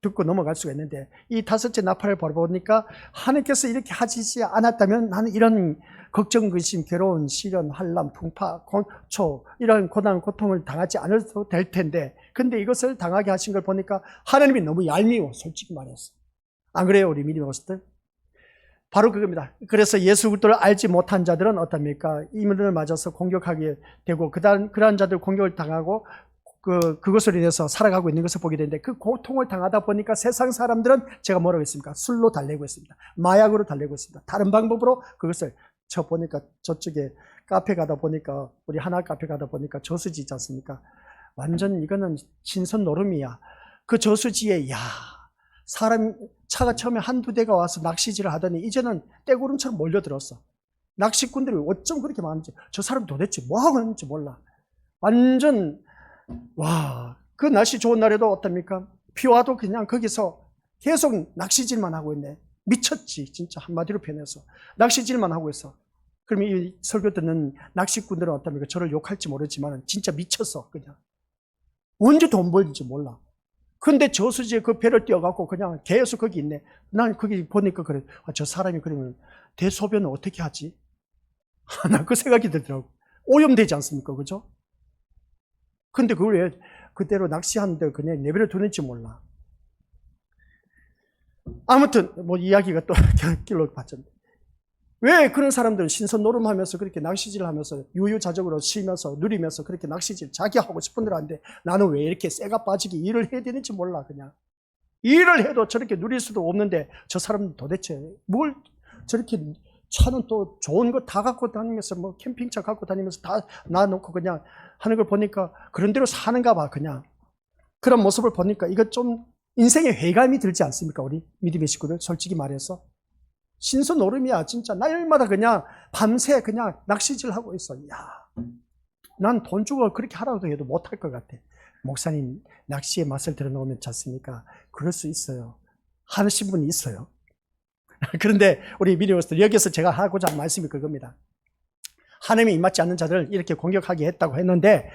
듣고 넘어갈 수가 있는데 이 다섯째 나팔을 바라보니까 하나님께서 이렇게 하시지 않았다면 나는 이런 걱정, 근심, 괴로운 시련, 환난, 풍파, 곤초 이런 고난, 고통을 당하지 않아도 될 텐데 근데 이것을 당하게 하신 걸 보니까 하나님이 너무 얄미워 솔직히 말해서. 안 그래요 우리 믿음의 것들? 바로 그겁니다. 그래서 예수 그리스도를 알지 못한 자들은 어떻습니까? 이민을 맞아서 공격하게 되고 그러한 자들 공격을 당하고 그것으로 인해서 살아가고 있는 것을 보게 되는데 그 고통을 당하다 보니까 세상 사람들은 제가 뭐라고 했습니까? 술로 달래고 있습니다. 마약으로 달래고 있습니다. 다른 방법으로 그것을 보니까 저쪽에 카페 가다 보니까 우리 하나 카페 가다 보니까 저수지 있지 않습니까? 완전 이거는 신선 노름이야. 그 저수지에 사람 차가 처음에 한두 대가 와서 낚시질을 하더니 이제는 떼구름처럼 몰려들었어. 낚시꾼들이 어쩜 그렇게 많은지 저 사람 도대체 뭐하고 있는지 몰라. 완전 그 날씨 좋은 날에도 어떻습니까? 비 와도 그냥 거기서 계속 낚시질만 하고 있네. 미쳤지 진짜 한마디로 표현해서 낚시질만 하고 있어. 그럼 이 설교 듣는 낚시꾼들은 어떻습니까? 저를 욕할지 모르지만 진짜 미쳤어. 그냥 언제 돈 벌지 몰라. 근데 저수지에 그 배를 띄워갖고 그냥 계속 거기 있네. 난 거기 보니까 그래. 저 사람이 그러면 대소변을 어떻게 하지? 나 그 생각이 들더라고. 오염되지 않습니까? 그죠? 근데 그걸 왜 그대로 낚시하는데 그냥 내버려 두는지 몰라. 아무튼 이야기가 또 길로 빠졌는데 왜 그런 사람들은 신선 노름하면서 그렇게 낚시질 하면서 유유자적으로 쉬면서 누리면서 그렇게 낚시질 자기 하고 싶은 대로 하는데 나는 왜 이렇게 쇠가 빠지게 일을 해야 되는지 몰라. 그냥 일을 해도 저렇게 누릴 수도 없는데 저 사람은 도대체 뭘 저렇게 차는 또 좋은 거 다 갖고 다니면서 캠핑차 갖고 다니면서 다 놔놓고 그냥 하는 걸 보니까 그런 대로 사는가 봐. 그냥 그런 모습을 보니까 이거 좀 인생에 회감이 들지 않습니까? 우리 믿음의 식구들 솔직히 말해서 신선 노름이야. 진짜 날마다 그냥 밤새 그냥 낚시질 하고 있어. 난 돈 주고 그렇게 하라고 해도 못할 것 같아. 목사님 낚시의 맛을 들어놓으면 좋습니까? 그럴 수 있어요. 하신 분이 있어요. 그런데 우리 믿음으로서 여기서 제가 하고자 하는 말씀이 그겁니다. 하나님이 임하지 않는 자들을 이렇게 공격하게 했다고 했는데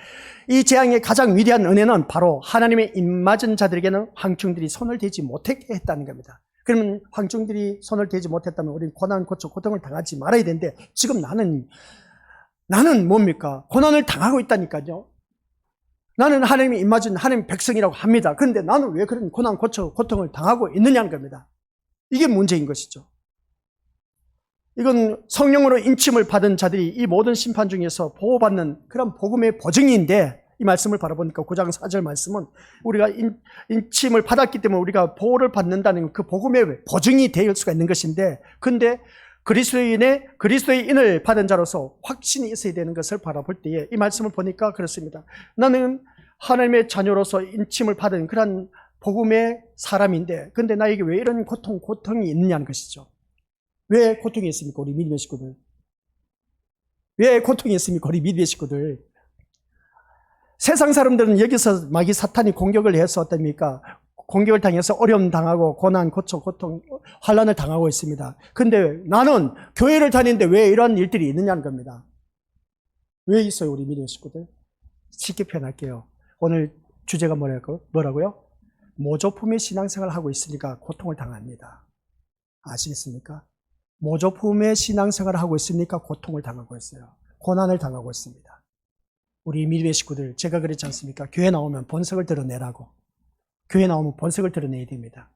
이 재앙의 가장 위대한 은혜는 바로 하나님의 임맞은 자들에게는 황충들이 손을 대지 못하게 했다는 겁니다. 그러면 황충들이 손을 대지 못했다면 우리는 고난, 고통을 당하지 말아야 되는데 지금 나는 뭡니까? 고난을 당하고 있다니까요. 나는 하나님이 임맞은 하나님 백성이라고 합니다. 그런데 나는 왜 그런 고난, 고통을 당하고 있느냐는 겁니다. 이게 문제인 것이죠. 이건 성령으로 인침을 받은 자들이 이 모든 심판 중에서 보호받는 그런 복음의 보증인데 이 말씀을 바라보니까 9장 4절 말씀은 우리가 인침을 받았기 때문에 우리가 보호를 받는다는 그 복음의 보증이 될 수가 있는 것인데 근데 그리스도인을 받은 자로서 확신이 있어야 되는 것을 바라볼 때에 이 말씀을 보니까 그렇습니다. 나는 하나님의 자녀로서 인침을 받은 그런 복음의 사람인데 근데 나에게 왜 이런 고통이 있느냐는 것이죠. 왜 고통이 있습니까? 우리 믿음의 식구들. 왜 고통이 있습니까? 우리 믿음의 식구들. 세상 사람들은 여기서 마귀 사탄이 공격을 해서 어떻습니까? 공격을 당해서 어려움 당하고 고난, 고통, 환난을 당하고 있습니다. 근데 나는 교회를 다니는데 왜 이런 일들이 있느냐는 겁니다. 왜 있어요? 우리 믿음의 식구들. 쉽게 표현할게요. 오늘 주제가 뭐라고요? 모조품의 신앙생활을 하고 있으니까 고통을 당합니다. 아시겠습니까? 모조품의 신앙생활을 하고 있으니까 고통을 당하고 있어요. 고난을 당하고 있습니다. 우리 믿음의 식구들, 제가 그랬지 않습니까? 교회 나오면 본색을 드러내라고. 교회 나오면 본색을 드러내야 됩니다.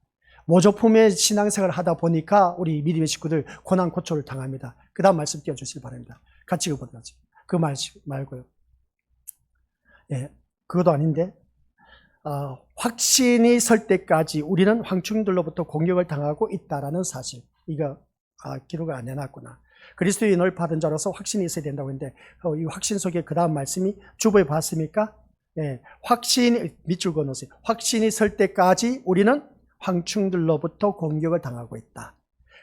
모조품의 신앙생활을 하다 보니까 우리 믿음의 식구들 고난, 고초를 당합니다. 그 다음 말씀 띄워주시기 바랍니다. 같이 읽어보도록 하죠. 그 말씀 말고요. 그것도 아닌데, 확신이 설 때까지 우리는 황충들로부터 공격을 당하고 있다라는 사실. 이거 기록을 안 해놨구나. 그리스도인을 받은 자로서 확신이 있어야 된다고 했는데 이 확신 속에 그 다음 말씀이 주보에 봤습니까? 확신이 밑줄 그어놓으세요. 확신이 설 때까지 우리는 황충들로부터 공격을 당하고 있다.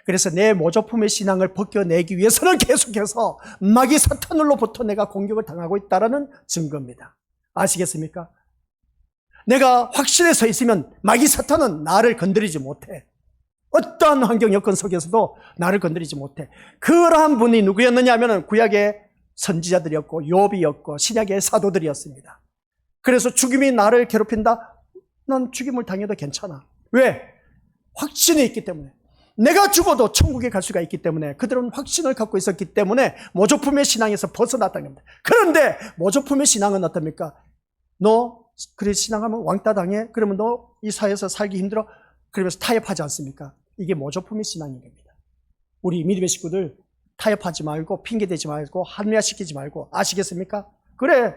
그래서 내 모조품의 신앙을 벗겨내기 위해서는 계속해서 마귀 사탄으로부터 내가 공격을 당하고 있다는 증거입니다. 아시겠습니까? 내가 확신에 서 있으면 마귀 사탄은 나를 건드리지 못해. 어떠한 환경 여건 속에서도 나를 건드리지 못해. 그러한 분이 누구였느냐 하면 구약의 선지자들이었고 욥이었고 신약의 사도들이었습니다. 그래서 죽임이 나를 괴롭힌다? 난 죽임을 당해도 괜찮아. 왜? 확신이 있기 때문에. 내가 죽어도 천국에 갈 수가 있기 때문에 그들은 확신을 갖고 있었기 때문에 모조품의 신앙에서 벗어났다는 겁니다. 그런데 모조품의 신앙은 어떻습니까? 너 그래 신앙하면 왕따 당해? 그러면 너 이 사회에서 살기 힘들어? 그러면서 타협하지 않습니까? 이게 모조품의 신앙인 겁니다. 우리 믿음의 식구들 타협하지 말고 핑계대지 말고 합리화시키지 말고 아시겠습니까? 그래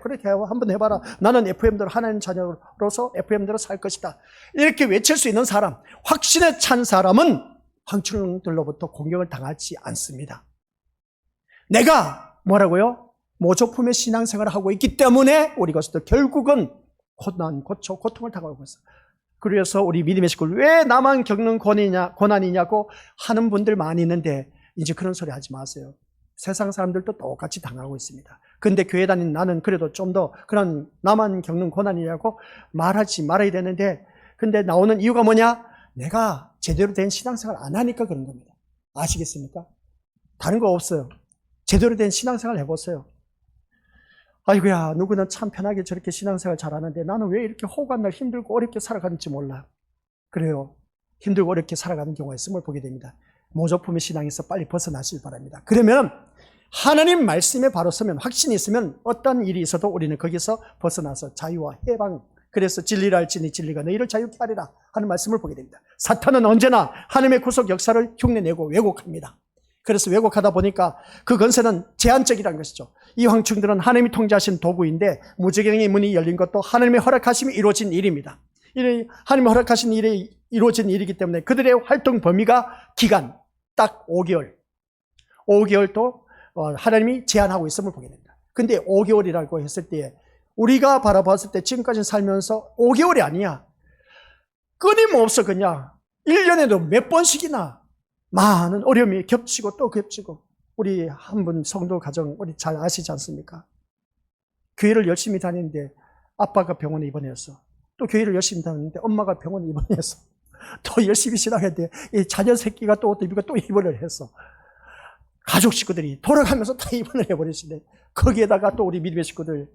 한번 해봐라. 나는 FM대로 하나님 자녀로서 FM대로 살 것이다. 이렇게 외칠 수 있는 사람, 확신에 찬 사람은 황충들로부터 공격을 당하지 않습니다. 내가 뭐라고요? 모조품의 신앙생활을 하고 있기 때문에 우리 것들 결국은 고통을 당하고 있어요. 그래서 우리 믿음의 식구들 왜 나만 겪는 고난이냐고 하는 분들 많이 있는데 이제 그런 소리 하지 마세요. 세상 사람들도 똑같이 당하고 있습니다. 근데 교회 다니는 나는 그래도 좀 더 그런 나만 겪는 고난이냐고 말하지 말아야 되는데 근데 나오는 이유가 뭐냐? 내가 제대로 된 신앙생활 안 하니까 그런 겁니다. 아시겠습니까? 다른 거 없어요. 제대로 된 신앙생활 해보세요. 아이고야, 누구는 참 편하게 저렇게 신앙생활 잘하는데 나는 왜 이렇게 호흡한 날 힘들고 어렵게 살아가는지 몰라. 그래요. 힘들고 어렵게 살아가는 경우가 있음을 보게 됩니다. 모조품의 신앙에서 빨리 벗어나시길 바랍니다. 그러면 하나님 말씀에 바로 서면 확신이 있으면 어떤 일이 있어도 우리는 거기서 벗어나서 자유와 해방, 그래서 진리를 알지니 진리가 너희를 자유케 하리라 하는 말씀을 보게 됩니다. 사탄은 언제나 하나님의 구속 역사를 흉내내고 왜곡합니다. 그래서 왜곡하다 보니까 그 건세는 제한적이라는 것이죠. 이 황충들은 하나님이 통제하신 도구인데 무저갱의 문이 열린 것도 하나님의 허락하심이 이루어진 일입니다. 하나님의 허락하신 일이 이루어진 일이기 때문에 그들의 활동 범위가 기간 딱 5개월. 5개월도 하나님이 제한하고 있음을 보게 됩니다. 근데 5개월이라고 했을 때 우리가 바라봤을 때 지금까지 살면서 5개월이 아니야. 끊임없어 그냥 1년에도 몇 번씩이나 많은 어려움이 겹치고 또 겹치고 우리 한 분 성도 가정 우리 잘 아시지 않습니까? 교회를 열심히 다니는데 아빠가 병원에 입원했어. 또 교회를 열심히 다니는데 엄마가 병원에 입원했어. 또 열심히 신앙했는데 이 자녀 새끼가 또 입원을 했어. 가족 식구들이 돌아가면서 다 입원을 해버리시네. 거기에다가 또 우리 믿음의 식구들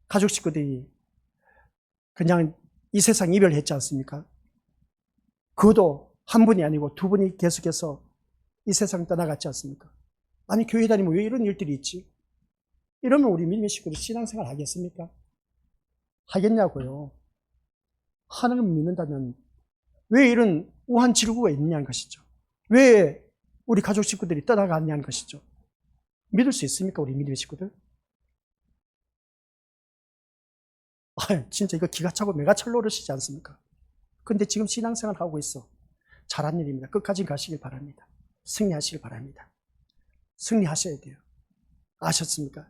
가족 식구들이 그냥 이 세상 이별했지 않습니까? 그것도 한 분이 아니고 두 분이 계속해서 이 세상 떠나갔지 않습니까? 아니 교회 다니면 왜 이런 일들이 있지? 이러면 우리 믿음의 식구들 신앙생활 하겠습니까? 하겠냐고요. 하나님을 믿는다면 왜 이런 우한 질구가 있느냐는 것이죠. 왜 우리 가족 식구들이 떠나갔냐는 것이죠. 믿을 수 있습니까? 우리 믿음의 식구들? 진짜 이거 기가 차고 매가 찰 노릇이지 않습니까? 근데 지금 신앙생활 하고 있어. 잘한 일입니다. 끝까지 가시길 바랍니다. 승리하시길 바랍니다. 승리하셔야 돼요. 아셨습니까?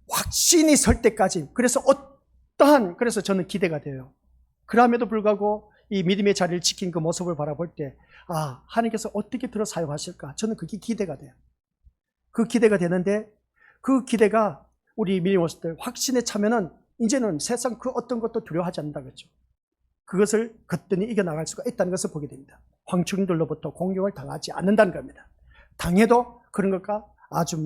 확신이 설 때까지. 그래서 그래서 저는 기대가 돼요. 그럼에도 불구하고 이 믿음의 자리를 지킨 그 모습을 바라볼 때, 하나님께서 어떻게 들어 사용하실까? 저는 그게 기대가 돼요. 그 기대가 되는데, 그 기대가 우리 믿음의 모습들, 확신에 차면은 이제는 세상 그 어떤 것도 두려워하지 않는다 그랬죠. 그것을 거뜬히 이겨나갈 수가 있다는 것을 보게 됩니다. 황충들로부터 공격을 당하지 않는다는 겁니다. 당해도 그런 것과 아주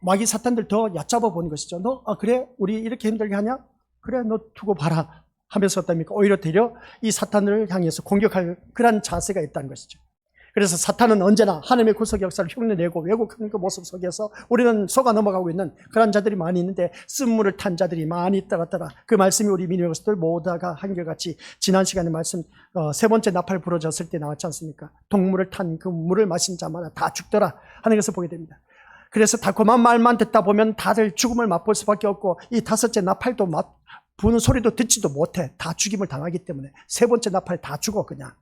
마귀 사탄들 더 얕잡아 보는 것이죠. 그래? 우리 이렇게 힘들게 하냐? 그래, 너 두고 봐라. 하면서 어떻습니까? 오히려 되려 이 사탄을 향해서 공격할 그런 자세가 있다는 것이죠. 그래서 사탄은 언제나 하나님의 구속 역사를 흉내내고 왜곡하는 그 모습 속에서 우리는 속아 넘어가고 있는 그런 자들이 많이 있는데 쓴물을 탄 자들이 많이 있더라. 그 말씀이 우리 믿음의 것들 모두가 한결같이 지난 시간에 말씀 세 번째 나팔 부러졌을 때 나왔지 않습니까? 동물을 탄 그 물을 마신 자마다 다 죽더라 하는 것을 보게 됩니다. 그래서 달콤한 말만 듣다 보면 다들 죽음을 맛볼 수밖에 없고 이 다섯째 나팔도 부는 소리도 듣지도 못해. 다 죽임을 당하기 때문에 세 번째 나팔 다 죽어. 그냥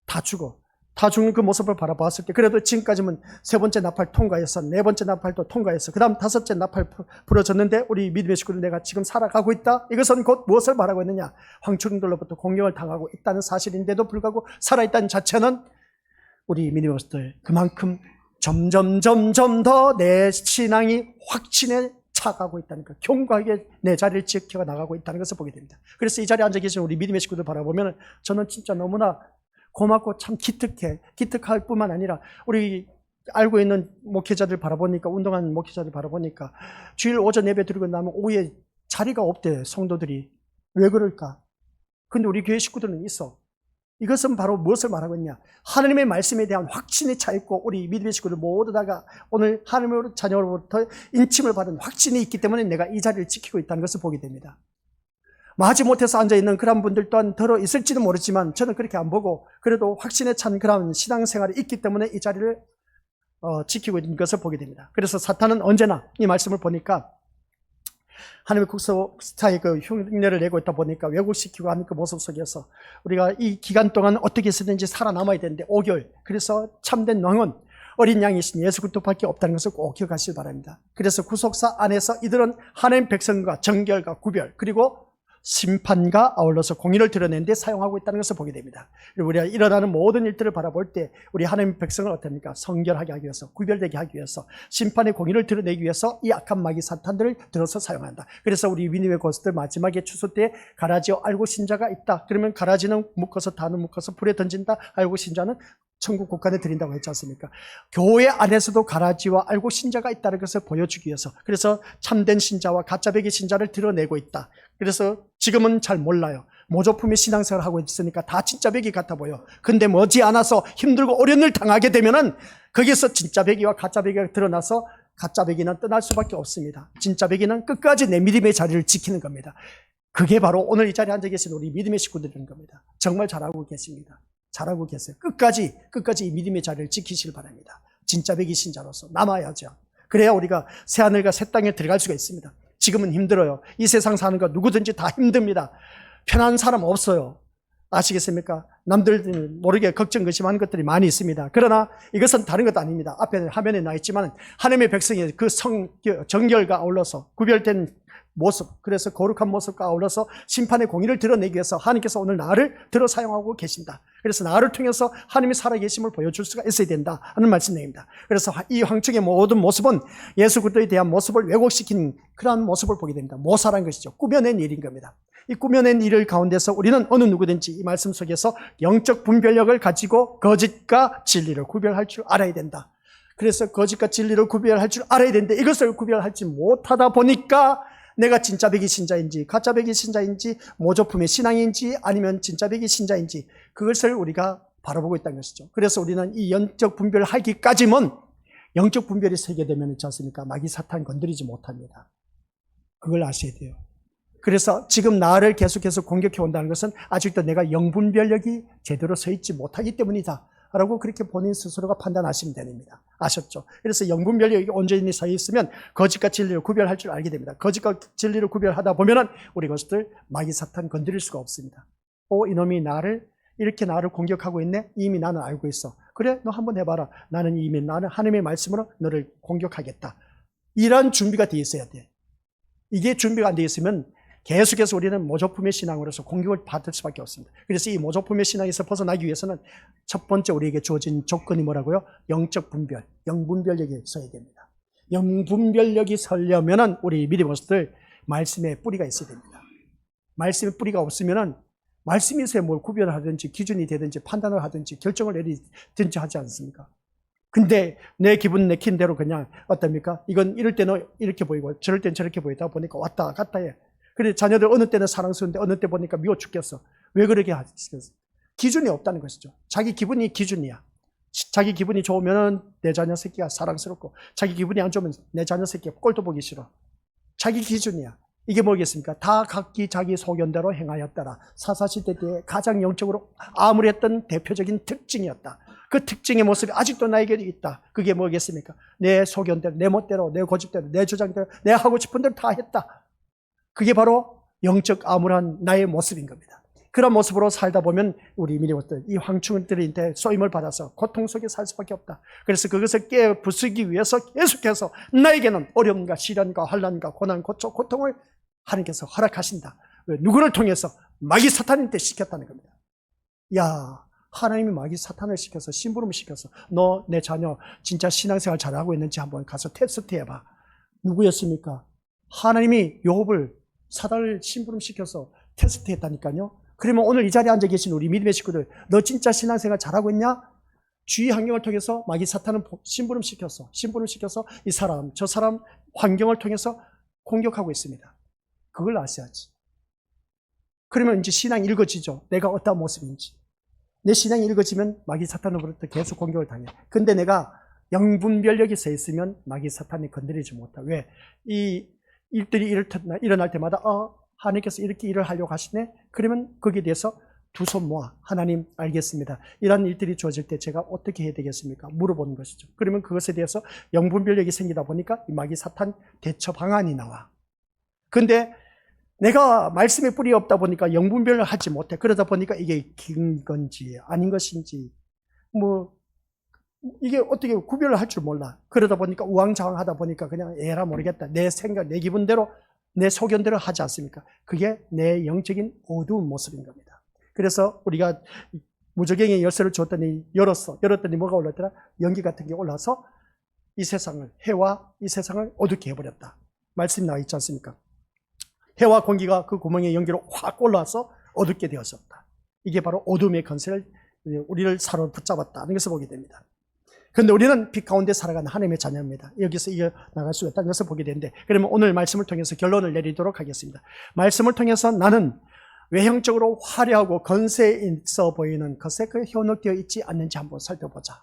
다 죽어. 다 죽는 그 모습을 바라봤을 때 그래도 지금까지는 세 번째 나팔 통과해서 네 번째 나팔도 통과해서 그 다음 다섯째 나팔 부러졌는데 우리 믿음의 식구들 내가 지금 살아가고 있다. 이것은 곧 무엇을 말하고 있느냐? 황충들로부터 공격을 당하고 있다는 사실인데도 불구하고 살아있다는 자체는 우리 믿음의 식구들 그만큼 점점 더 내 신앙이 확신에 차가고 있다는 것, 견고하게 내 자리를 지켜 나가고 있다는 것을 보게 됩니다. 그래서 이 자리에 앉아 계신 우리 믿음의 식구들 바라보면 저는 진짜 너무나 고맙고 참 기특할 뿐만 아니라 우리 알고 있는 목회자들 바라보니까 운동하는 목회자들 바라보니까 주일 오전 예배 드리고 나면 오후에 자리가 없대. 성도들이 왜 그럴까? 근데 우리 교회 식구들은 있어. 이것은 바로 무엇을 말하고 있냐? 하나님의 말씀에 대한 확신이 차 있고 우리 믿음의 식구들 모두 다가 오늘 하나님의 자녀로부터 인침을 받은 확신이 있기 때문에 내가 이 자리를 지키고 있다는 것을 보게 됩니다. 마지 못해서 앉아있는 그런 분들 또한 들어 있을지도 모르지만 저는 그렇게 안 보고 그래도 확신에 찬 그런 신앙생활이 있기 때문에 이 자리를 지키고 있는 것을 보게 됩니다. 그래서 사탄은 언제나 이 말씀을 보니까 하나님의 국사의 그 흉내를 내고 있다 보니까 왜곡시키고 하는 그 모습 속에서 우리가 이 기간 동안 어떻게 해서든지 살아남아야 되는데 5개월, 그래서 참된 왕은 어린 양이신 예수 그리스도밖에 없다는 것을 꼭 기억하시기 바랍니다. 그래서 구속사 안에서 이들은 하나님 백성과 정결과 구별 그리고 심판과 아울러서 공의를 드러내는 데 사용하고 있다는 것을 보게 됩니다. 우리가 일어나는 모든 일들을 바라볼 때 우리 하나님 백성을 어떻습니까? 성결하게 하기 위해서, 구별되게 하기 위해서, 심판의 공의를 드러내기 위해서 이 악한 마귀 사탄들을 들어서 사용한다. 그래서 우리 위니의 고스들 마지막에 추수 때 가라지와 알고 신자가 있다. 그러면 가라지는 묶어서 단을 묶어서 불에 던진다. 알고 신자는 천국 국간에 드린다고 했지 않습니까? 교회 안에서도 가라지와 알고 신자가 있다는 것을 보여주기 위해서, 그래서 참된 신자와 가짜배기 신자를 드러내고 있다. 그래서 지금은 잘 몰라요. 모조품의 신앙생활을 하고 있으니까 다 진짜 배기 같아 보여. 근데 머지않아서 힘들고 어려움을 당하게 되면은 거기서 진짜 배기와 가짜 배기가 드러나서 가짜 배기는 떠날 수밖에 없습니다. 진짜 배기는 끝까지 내 믿음의 자리를 지키는 겁니다. 그게 바로 오늘 이 자리에 앉아 계신 우리 믿음의 식구들인 겁니다. 정말 잘하고 계십니다. 잘하고 계세요. 끝까지 이 믿음의 자리를 지키시길 바랍니다. 진짜 배기 신자로서 남아야죠. 그래야 우리가 새하늘과 새 땅에 들어갈 수가 있습니다. 지금은 힘들어요. 이 세상 사는 거 누구든지 다 힘듭니다. 편한 사람 없어요. 아시겠습니까? 남들 모르게 걱정 의심하는 것들이 많이 있습니다. 그러나 이것은 다른 것도 아닙니다. 앞에 화면에 나 있지만 하나님의 백성의 그 정결과 아울러서 구별된 모습, 그래서 거룩한 모습과 아울러서 심판의 공의를 드러내기 위해서 하나님께서 오늘 나를 들어 사용하고 계신다. 그래서 나를 통해서 하나님이 살아계심을 보여줄 수가 있어야 된다 하는 말씀입니다. 그래서 이 황충의 모든 모습은 예수 그리스도에 대한 모습을 왜곡시킨 그러한 모습을 보게 됩니다. 모사란 것이죠. 꾸며낸 일인 겁니다. 이 꾸며낸 일을 가운데서 우리는 어느 누구든지 이 말씀 속에서 영적 분별력을 가지고 거짓과 진리를 구별할 줄 알아야 된다. 그래서 거짓과 진리를 구별할 줄 알아야 되는데 이것을 구별하지 못하다 보니까 내가 진짜 배기 신자인지 가짜 배기 신자인지 모조품의 신앙인지 아니면 진짜 배기 신자인지 그것을 우리가 바라보고 있다는 것이죠. 그래서 우리는 이 영적 분별을 하기까지는 영적 분별이 세게 되면 있지 않습니까? 마귀 사탄 건드리지 못합니다. 그걸 아셔야 돼요. 그래서 지금 나를 계속해서 공격해 온다는 것은 아직도 내가 영분별력이 제대로 서 있지 못하기 때문이다 라고 그렇게 본인 스스로가 판단하시면 됩니다. 아셨죠? 그래서 영분별력이 온전히 서 있으면 거짓과 진리를 구별할 줄 알게 됩니다. 거짓과 진리를 구별하다 보면은 우리 것들 마귀 사탄 건드릴 수가 없습니다. 이놈이 이렇게 나를 공격하고 있네? 이미 나는 알고 있어. 그래, 너 한번 해봐라. 나는 하나님의 말씀으로 너를 공격하겠다. 이런 준비가 되어 있어야 돼. 이게 준비가 안 되어 있으면 계속해서 우리는 모조품의 신앙으로서 공격을 받을 수밖에 없습니다. 그래서 이 모조품의 신앙에서 벗어나기 위해서는 첫 번째 우리에게 주어진 조건이 뭐라고요? 영적 분별, 영분별력이 있어야 됩니다. 영분별력이 서려면은 우리 믿음의 모습들 말씀에 뿌리가 있어야 됩니다. 말씀에 뿌리가 없으면은 말씀이 있어야 뭘 구별을 하든지 기준이 되든지 판단을 하든지 결정을 내리든지 하지 않습니까? 근데 내 기분 내킨 대로 그냥 어떻습니까? 이건 이럴 때는 이렇게 보이고 저럴 때는 저렇게 보이다 보니까 왔다 갔다 해. 그래 자녀들 어느 때는 사랑스러운데 어느 때 보니까 미워 죽겠어. 왜 그렇게 하시겠어? 기준이 없다는 것이죠. 자기 기분이 기준이야. 자기 기분이 좋으면 내 자녀 새끼가 사랑스럽고 자기 기분이 안 좋으면 내 자녀 새끼가 꼴도 보기 싫어. 자기 기준이야. 이게 뭐겠습니까? 다 각기 자기 소견대로 행하였더라. 사사시대 때 가장 영적으로 암울했던 대표적인 특징이었다. 그 특징의 모습이 아직도 나에게 있다. 그게 뭐겠습니까? 내 소견대로, 내 멋대로, 내 고집대로, 내 주장대로, 내가 하고 싶은 대로 다 했다. 그게 바로 영적 암울한 나의 모습인 겁니다. 그런 모습으로 살다 보면 우리 믿음들, 이 황충들한테 쏘임을 받아서 고통 속에 살 수밖에 없다. 그래서 그것을 깨 부수기 위해서 계속해서 나에게는 어려움과 시련과 환난과 고난, 고통을 하나님께서 허락하신다. 누구를 통해서? 마귀 사탄한테 시켰다는 겁니다. 야, 하나님이 마귀 사탄을 시켜서 심부름 시켜서 너 내 자녀 진짜 신앙생활 잘하고 있는지 한번 가서 테스트 해봐. 누구였습니까? 하나님이 욥을 사단을 심부름 시켜서 테스트 했다니까요. 그러면 오늘 이 자리에 앉아 계신 우리 믿음의 식구들, 너 진짜 신앙생활 잘하고 있냐? 주위 환경을 통해서 마귀 사탄은 심부름 시켜서 이 사람 저 사람 환경을 통해서 공격하고 있습니다. 그걸 아셔야지. 그러면 이제 신앙이 읽어지죠. 내가 어떤 모습인지. 내 신앙이 읽어지면 마귀 사탄으로부터 계속 공격을 당해. 근데 내가 영분별력이 서 있으면 마귀 사탄이 건드리지 못해. 왜? 이 일들이 일어날 때마다 하나님께서 이렇게 일을 하려고 하시네? 그러면 거기에 대해서 두 손 모아 하나님 알겠습니다. 이런 일들이 주어질 때 제가 어떻게 해야 되겠습니까? 물어보는 것이죠. 그러면 그것에 대해서 영분별력이 생기다 보니까 이 마귀 사탄 대처 방안이 나와. 근데 내가 말씀에 뿌리 없다 보니까 영분별을 하지 못해. 그러다 보니까 이게 긴 건지 아닌 것인지 이게 어떻게 구별을 할 줄 몰라. 그러다 보니까 우왕좌왕하다 보니까 그냥 에라 모르겠다. 내 생각, 내 기분대로, 내 소견대로 하지 않습니까? 그게 내 영적인 어두운 모습인 겁니다. 그래서 우리가 무저갱이 열쇠를 줬더니 열었더니 뭐가 올랐더라? 연기 같은 게 올라서 이 세상을, 해와 이 세상을 어둡게 해버렸다. 말씀이 나와 있지 않습니까? 해와 공기가 그 구멍에 연기로 확 올라와서 어둡게 되었었다. 이게 바로 어둠의 권세를 우리를 사로잡았다는 것을 보게 됩니다. 그런데 우리는 빛 가운데 살아가는 하나님의 자녀입니다. 여기서 이어나갈 수가 있다는 것을 보게 되는데, 그러면 오늘 말씀을 통해서 결론을 내리도록 하겠습니다. 말씀을 통해서 나는 외형적으로 화려하고 건세 있어 보이는 것에 그 현혹되어 있지 않는지 한번 살펴보자.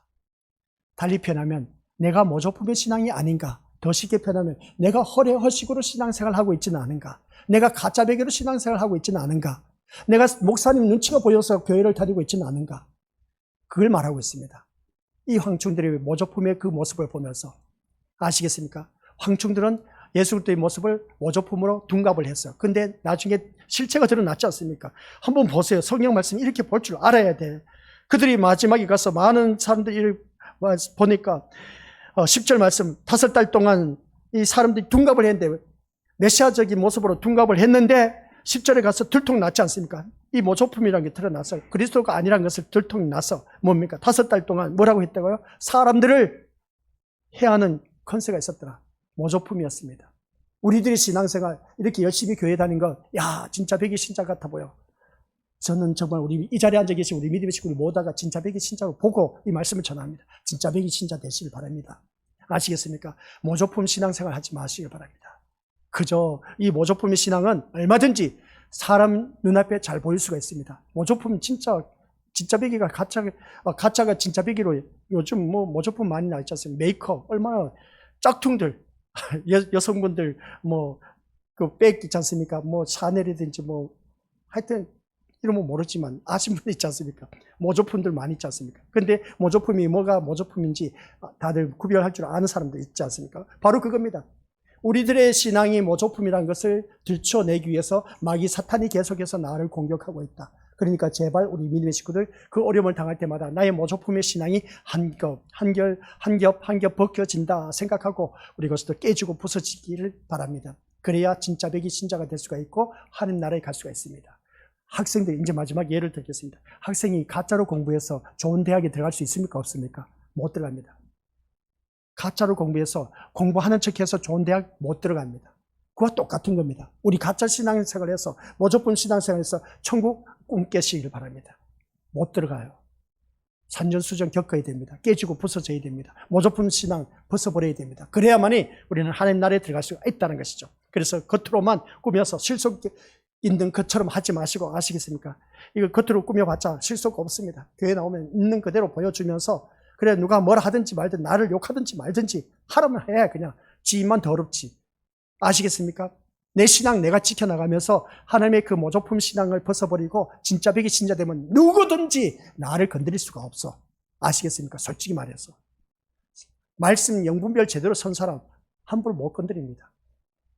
달리 표현하면 내가 모조품의 신앙이 아닌가, 더 쉽게 표현하면 내가 허례허식으로 신앙생활을 하고 있지는 않은가, 내가 가짜 배교로 신앙생활을 하고 있지는 않은가, 내가 목사님 눈치가 보여서 교회를 다니고 있지는 않은가, 그걸 말하고 있습니다. 이 황충들의 모조품의 그 모습을 보면서 아시겠습니까? 황충들은 예수 그리스도의 모습을 모조품으로 둔갑을 했어요. 근데 나중에 실체가 드러났지 않습니까? 한번 보세요. 성경 말씀 이렇게 볼 줄 알아야 돼. 그들이 마지막에 가서 많은 사람들이 보니까 10절 말씀 5달 동안 이 사람들이 둔갑을 했는데 메시아적인 모습으로 둔갑을 했는데 10절에 가서 들통났지 않습니까? 이 모조품이라는 게 드러나서 그리스도가 아니라는 것을 들통나서 뭡니까? 5달 동안 뭐라고 했다고요? 사람들을 해하는 컨세가 있었더라. 모조품이었습니다. 우리들이 신앙생활 이렇게 열심히 교회 다닌 거, 야 진짜 백이 신자 같아 보여. 저는 정말 우리 이 자리에 앉아 계신 우리 믿음의 식구들 모두가 진짜 백이 신자로 보고 이 말씀을 전합니다. 진짜 백이 신자 되시길 바랍니다. 아시겠습니까? 모조품 신앙생활 하지 마시길 바랍니다. 그저 이 모조품의 신앙은 얼마든지 사람 눈앞에 잘 보일 수가 있습니다. 모조품 진짜 백이가 가짜가 진짜 백이로 요즘 모조품 많이 나 있지 않습니까? 메이크업 얼마나 짝퉁들 여성분들 그 백 있지 않습니까? 샤넬이든지 하여튼 이러면 모르지만 아시는 분 있지 않습니까? 모조품들 많이 있지 않습니까? 근데 모조품이 뭐가 모조품인지 다들 구별할 줄 아는 사람들 있지 않습니까? 바로 그겁니다. 우리들의 신앙이 모조품이라는 것을 들춰내기 위해서 마귀 사탄이 계속해서 나를 공격하고 있다. 그러니까 제발 우리 믿음의 식구들 그 어려움을 당할 때마다 나의 모조품의 신앙이 한 겹 벗겨진다 생각하고 우리 것도 깨지고 부서지기를 바랍니다. 그래야 진짜 백이 신자가 될 수가 있고 하나님 나라에 갈 수가 있습니다. 학생들 이제 마지막 예를 들겠습니다. 학생이 가짜로 공부해서 좋은 대학에 들어갈 수 있습니까? 없습니까? 못 들어갑니다. 가짜로 공부해서 공부하는 척해서 좋은 대학 못 들어갑니다. 그와 똑같은 겁니다. 우리 가짜 신앙생활을 해서 모조품 신앙생활에서 천국 꿈깨시기를 바랍니다. 못 들어가요. 산전수전 겪어야 됩니다. 깨지고 부서져야 됩니다. 모조품 신앙 벗어버려야 됩니다. 그래야만이 우리는 하나님 나라에 들어갈 수가 있다는 것이죠. 그래서 겉으로만 꾸며서 실속 있는 것처럼 하지 마시고 아시겠습니까? 이거 겉으로 꾸며봤자 실속 없습니다. 교회 나오면 있는 그대로 보여주면서 그래 누가 뭐라 하든지 말든 나를 욕하든지 말든지 하라면 해. 그냥 지 입만 더럽지. 아시겠습니까? 내 신앙 내가 지켜나가면서 하나님의 그 모조품 신앙을 벗어버리고 진짜 백이 신자 되면 누구든지 나를 건드릴 수가 없어. 아시겠습니까? 솔직히 말해서. 말씀 영분별 제대로 선 사람 함부로 못 건드립니다.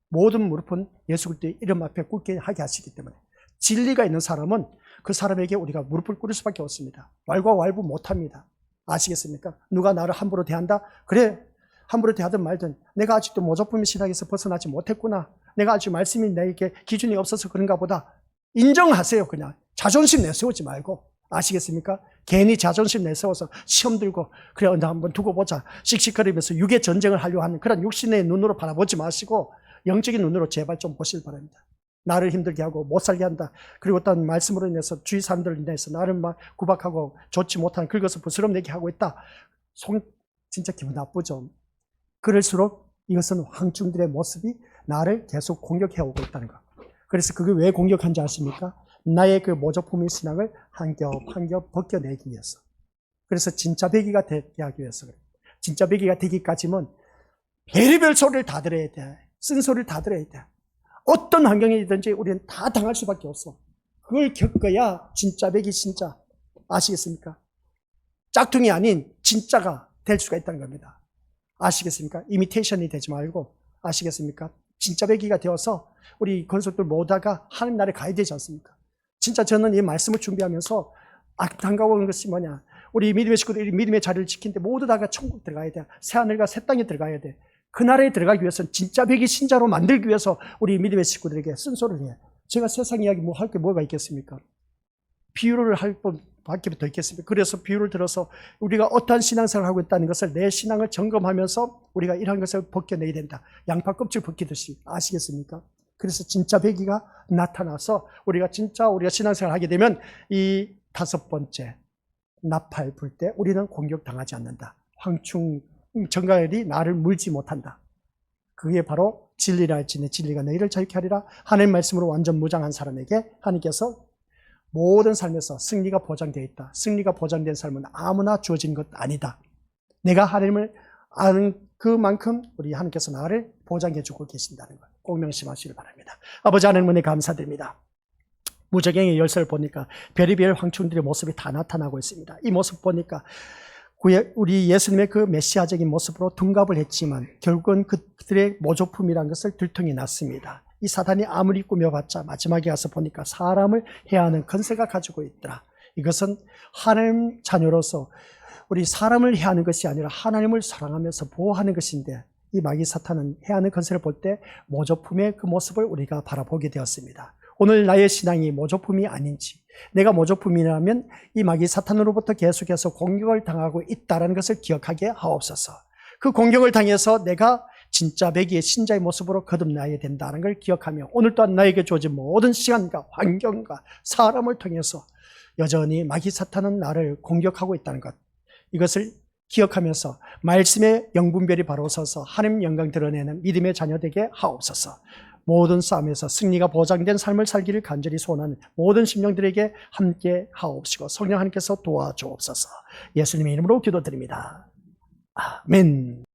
모든 무릎은 예수 그리스도의 이름 앞에 꿇게 하게 하시기 때문에 진리가 있는 사람은 그 사람에게 우리가 무릎을 꿇을 수밖에 없습니다. 왈가왈부 못합니다. 아시겠습니까? 누가 나를 함부로 대한다? 그래 함부로 대하든 말든 내가 아직도 모조품의 신앙에서 벗어나지 못했구나. 내가 아직 말씀이 내게 기준이 없어서 그런가 보다. 인정하세요. 그냥 자존심 내세우지 말고. 아시겠습니까? 괜히 자존심 내세워서 시험 들고 그래 한번 두고 보자 씩씩거리면서 육의 전쟁을 하려고 하는 그런 육신의 눈으로 바라보지 마시고 영적인 눈으로 제발 좀 보시길 바랍니다. 나를 힘들게 하고 못 살게 한다. 그리고 어떤 말씀으로 인해서 주위 사람들을 인해서 나를 막 구박하고 좋지 못한 긁어서 부스럼내게 하고 있다. 진짜 기분 나쁘죠. 그럴수록 이것은 황충들의 모습이 나를 계속 공격해오고 있다는 것. 그래서 그게 왜 공격한지 아십니까? 나의 그 모조품인 신앙을 한 겹 한 겹 벗겨내기 위해서. 그래서 진짜 배기가 되게 하기 위해서 그래요. 진짜 배기가 되기까지는 별의별 소리를 다 들어야 돼. 쓴소리를 다 들어야 돼. 어떤 환경이든지 우리는 다 당할 수밖에 없어. 그걸 겪어야 진짜 배기 진짜. 아시겠습니까? 짝퉁이 아닌 진짜가 될 수가 있다는 겁니다. 아시겠습니까? 이미테이션이 되지 말고, 아시겠습니까? 진짜 배기가 되어서 우리 건속들 모두가 하나님 나라에 가야 되지 않습니까? 진짜 저는 이 말씀을 준비하면서 당가오는 것이 뭐냐? 우리 믿음의 식구들이 믿음의 자리를 지키는데 모두 다가 천국 들어가야 돼. 새하늘과 새 땅에 들어가야 돼. 그 나라에 들어가기 위해서는 진짜 배기 신자로 만들기 위해서 우리 믿음의 식구들에게 쓴소리를 해. 제가 세상 이야기 뭐 할 게 뭐가 있겠습니까? 비유를 할 밖에 더 있겠습니까? 그래서 비유를 들어서 우리가 어떠한 신앙생활을 하고 있다는 것을 내 신앙을 점검하면서 우리가 이러한 것을 벗겨내야 된다. 양파 껍질 벗기듯이. 아시겠습니까? 그래서 진짜 배기가 나타나서 우리가 신앙생활을 하게 되면 이 다섯 번째 나팔 불 때 우리는 공격당하지 않는다. 황충 정갈이 나를 물지 못한다. 그게 바로 진리라 할지니 진리가 너희를 자유케 하리라. 하나님 말씀으로 완전 무장한 사람에게 하나님께서 모든 삶에서 승리가 보장되어 있다. 승리가 보장된 삶은 아무나 주어진 것 아니다. 내가 하나님을 아는 그만큼 우리 하나님께서 나를 보장해 주고 계신다는 것 꼭 명심하시길 바랍니다. 아버지 하나님 은혜 감사드립니다. 무저갱의 열쇠를 보니까 별의별 황충들의 모습이 다 나타나고 있습니다. 이 모습 보니까 우리 예수님의 그 메시아적인 모습으로 둔갑을 했지만 결국은 그들의 모조품이라는 것을 들통이 났습니다. 이 사단이 아무리 꾸며봤자 마지막에 가서 보니까 사람을 해하는 건세가 가지고 있더라. 이것은 하나님 자녀로서 우리 사람을 해하는 것이 아니라 하나님을 사랑하면서 보호하는 것인데 이 마귀 사탄은 해하는 건세를 볼 때 모조품의 그 모습을 우리가 바라보게 되었습니다. 오늘 나의 신앙이 모조품이 아닌지, 내가 모조품이라면 이 마귀 사탄으로부터 계속해서 공격을 당하고 있다는 것을 기억하게 하옵소서. 그 공격을 당해서 내가 진짜 배기의 신자의 모습으로 거듭나야 된다는 걸 기억하며 오늘 또한 나에게 주어진 모든 시간과 환경과 사람을 통해서 여전히 마귀 사탄은 나를 공격하고 있다는 것, 이것을 기억하면서 말씀의 영분별이 바로 서서 하나님 영광 드러내는 믿음의 자녀 되게 하옵소서. 모든 싸움에서 승리가 보장된 삶을 살기를 간절히 소원하는 모든 심령들에게 함께 하옵시고 성령 하나님께서 도와주옵소서. 예수님의 이름으로 기도드립니다. 아멘.